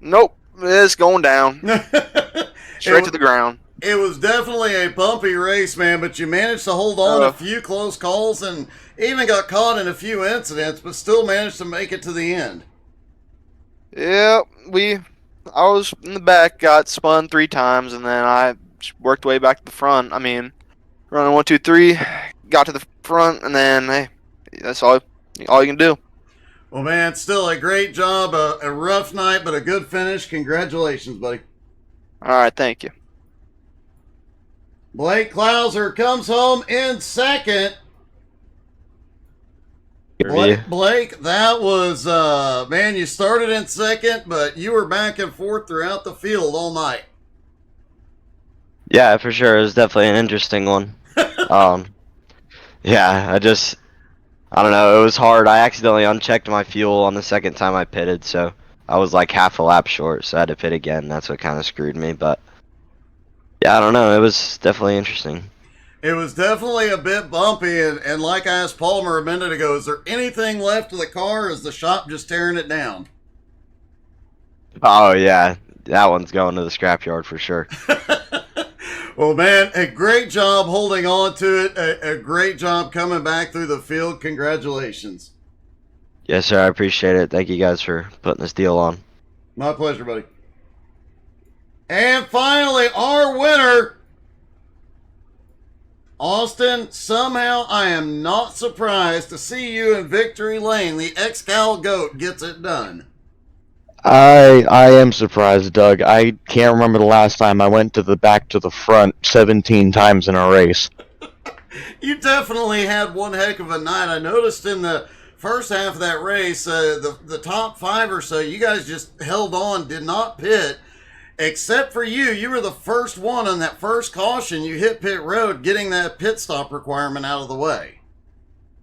Nope, it's going down. Straight to the ground. It was definitely a bumpy race, man, but you managed to hold on a few close calls and even got caught in a few incidents, but still managed to make it to the end. Yep, I was in the back, got spun 3 times, and then I worked way back to the front. I mean, running 1, 2, 3, got to the front, and then, hey, that's all you can do. Well, man, still a great job. A rough night, but a good finish. Congratulations, buddy. All right, thank you. Blake Klauser comes home in second. Blake, that was, man, you started in second, but you were back and forth throughout the field all night. Yeah, for sure. It was definitely an interesting one. Yeah, I don't know. It was hard. I accidentally unchecked my fuel on the second time I pitted, so I was like half a lap short, so I had to pit again. That's what kind of screwed me, but yeah, I don't know. It was definitely interesting. It was definitely a bit bumpy, and like I asked Palmer a minute ago, is there anything left of the car, or is the shop just tearing it down? Oh, yeah. That one's going to the scrapyard for sure. Well, man, a great job holding on to it. A great job coming back through the field. Congratulations. Yes, sir. I appreciate it. Thank you guys for putting this deal on. My pleasure, buddy. And finally, our winner, Austin. Somehow I am not surprised to see you in victory lane. The Excal Goat gets it done. I am surprised, Doug. I can't remember the last time I went to the back to the front 17 times in a race. You definitely had one heck of a night. I noticed in the first half of that race, the top 5 or so, you guys just held on, did not pit. Except for you. You were the first one on that first caution. You hit pit road, getting that pit stop requirement out of the way.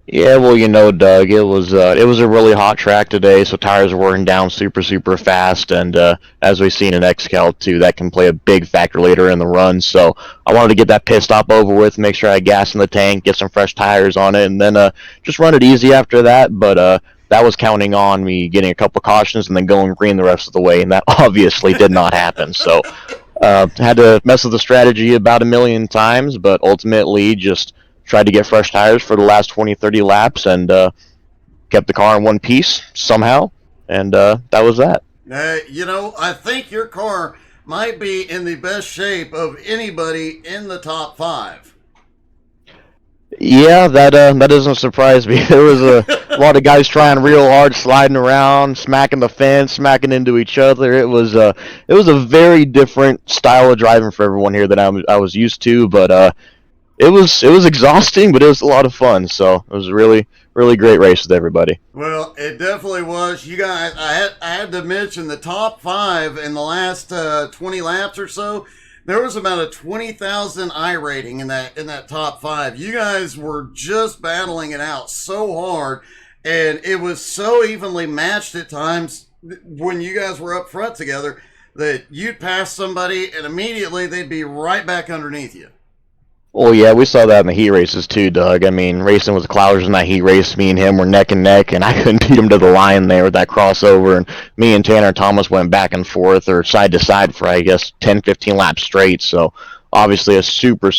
Yeah, well, Doug, it was a really hot track today, so tires were wearing down super fast, and as we've seen in XCal too, that can play a big factor later in the run. So I wanted to get that pit stop over with, make sure I had gas in the tank, get some fresh tires on it, and then just run it easy after that. But that was counting on me getting a couple cautions and then going green the rest of the way, and that obviously did not happen. So had to mess with the strategy about a million times, but ultimately just tried to get fresh tires for the last 20, 30 laps, and kept the car in one piece somehow, and that was that. I think your car might be in the best shape of anybody in the top 5. Yeah, that doesn't surprise me. There was a lot of guys trying real hard, sliding around, smacking the fence, smacking into each other. It was a very different style of driving for everyone here that I was used to, but it was exhausting, but it was a lot of fun. So it was a really great race with everybody. Well, it definitely was. You guys, I had to mention the top 5 in the last 20 laps or so. There was about a 20,000 I rating in that top 5. You guys were just battling it out so hard, and it was so evenly matched at times when you guys were up front together that you'd pass somebody and immediately they'd be right back underneath you. Well, yeah, we saw that in the heat races too, Doug. I mean, racing with Clouders in that heat race, me and him were neck and neck, and I couldn't beat him to the line there with that crossover, and me and Tanner Thomas went back and forth or side to side for, I guess, 10, 15 laps straight. So obviously a super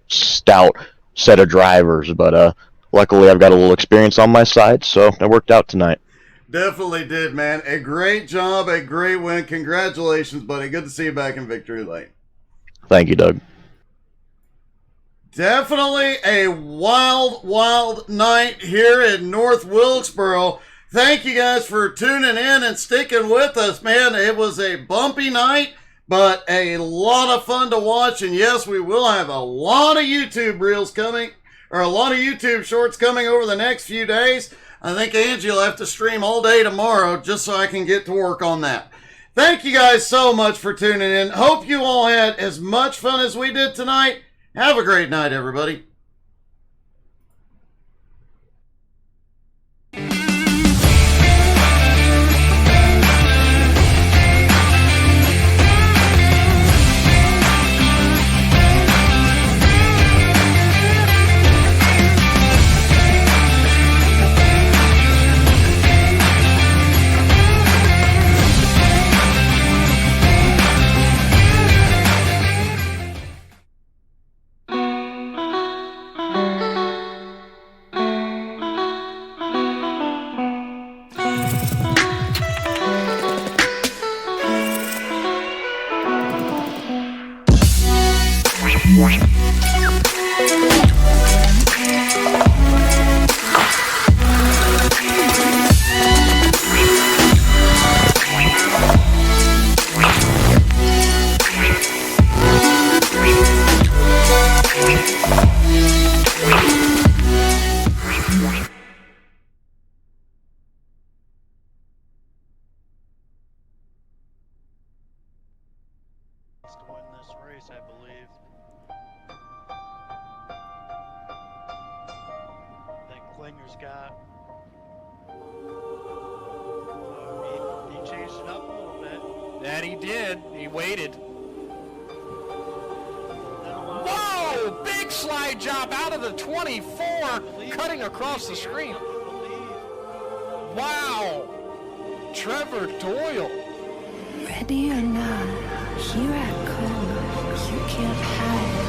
stout set of drivers, but luckily I've got a little experience on my side, so it worked out tonight. Definitely did, man. A great job, a great win. Congratulations, buddy. Good to see you back in victory lane. Thank you, Doug. Definitely a wild night here in North Wilkesboro. Thank you guys for tuning in and sticking with us, man. It was a bumpy night, but a lot of fun to watch. And yes, we will have a lot of YouTube reels coming, or a lot of YouTube shorts coming over the next few days. I think Angie will have to stream all day tomorrow just so I can get to work on that. Thank you guys so much for tuning in. Hope you all had as much fun as we did tonight. Have a great night, everybody. That he did. He waited. Whoa! Big slide job out of the 24, cutting across the screen. Wow! Trevor Doyle. Ready or not, here at Gourmets, you can't hide.